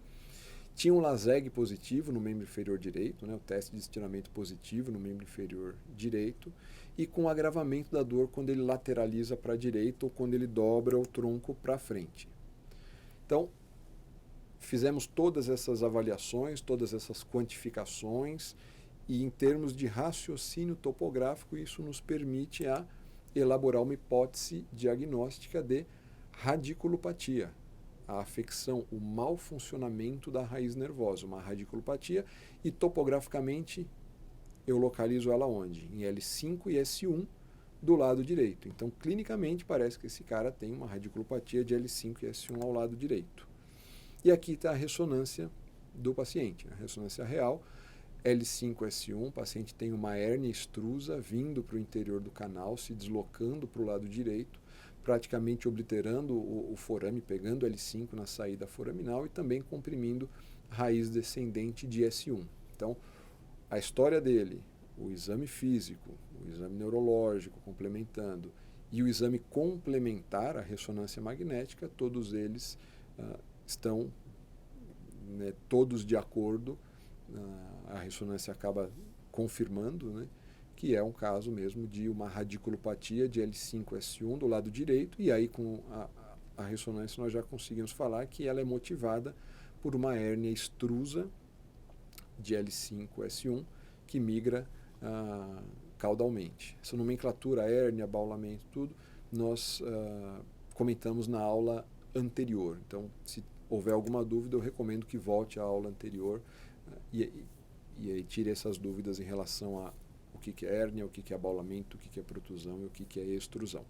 Tinha um LASEG positivo no membro inferior direito, né, o teste de estiramento positivo no membro inferior direito, e com agravamento da dor quando ele lateraliza para a direita ou quando ele dobra o tronco para frente. Então, fizemos todas essas avaliações, todas essas quantificações, e em termos de raciocínio topográfico, isso nos permite elaborar uma hipótese diagnóstica de radiculopatia, a afecção, o mau funcionamento da raiz nervosa, uma radiculopatia, e topograficamente eu localizo ela onde? Em L5 e S1 do lado direito. Então, clinicamente, parece que esse cara tem uma radiculopatia de L5 e S1 ao lado direito. E aqui está a ressonância do paciente, a ressonância real, L5-S1, o paciente tem uma hérnia extrusa vindo para o interior do canal, se deslocando para o lado direito, praticamente obliterando o forame, pegando L5 na saída foraminal e também comprimindo raiz descendente de S1. Então, a história dele, o exame físico, o exame neurológico complementando e o exame complementar, a ressonância magnética, todos eles estão todos de acordo. A ressonância acaba confirmando, né, que é um caso mesmo de uma radiculopatia de L5-S1 do lado direito, e aí com a ressonância nós já conseguimos falar que ela é motivada por uma hérnia extrusa de L5-S1 que migra caudalmente. Essa nomenclatura, hérnia, abaulamento, tudo, nós comentamos na aula anterior. Então, se houver alguma dúvida, eu recomendo que volte à aula anterior e aí tire essas dúvidas em relação a o que é hérnia, o que é abaulamento, o que é protusão e o que é extrusão.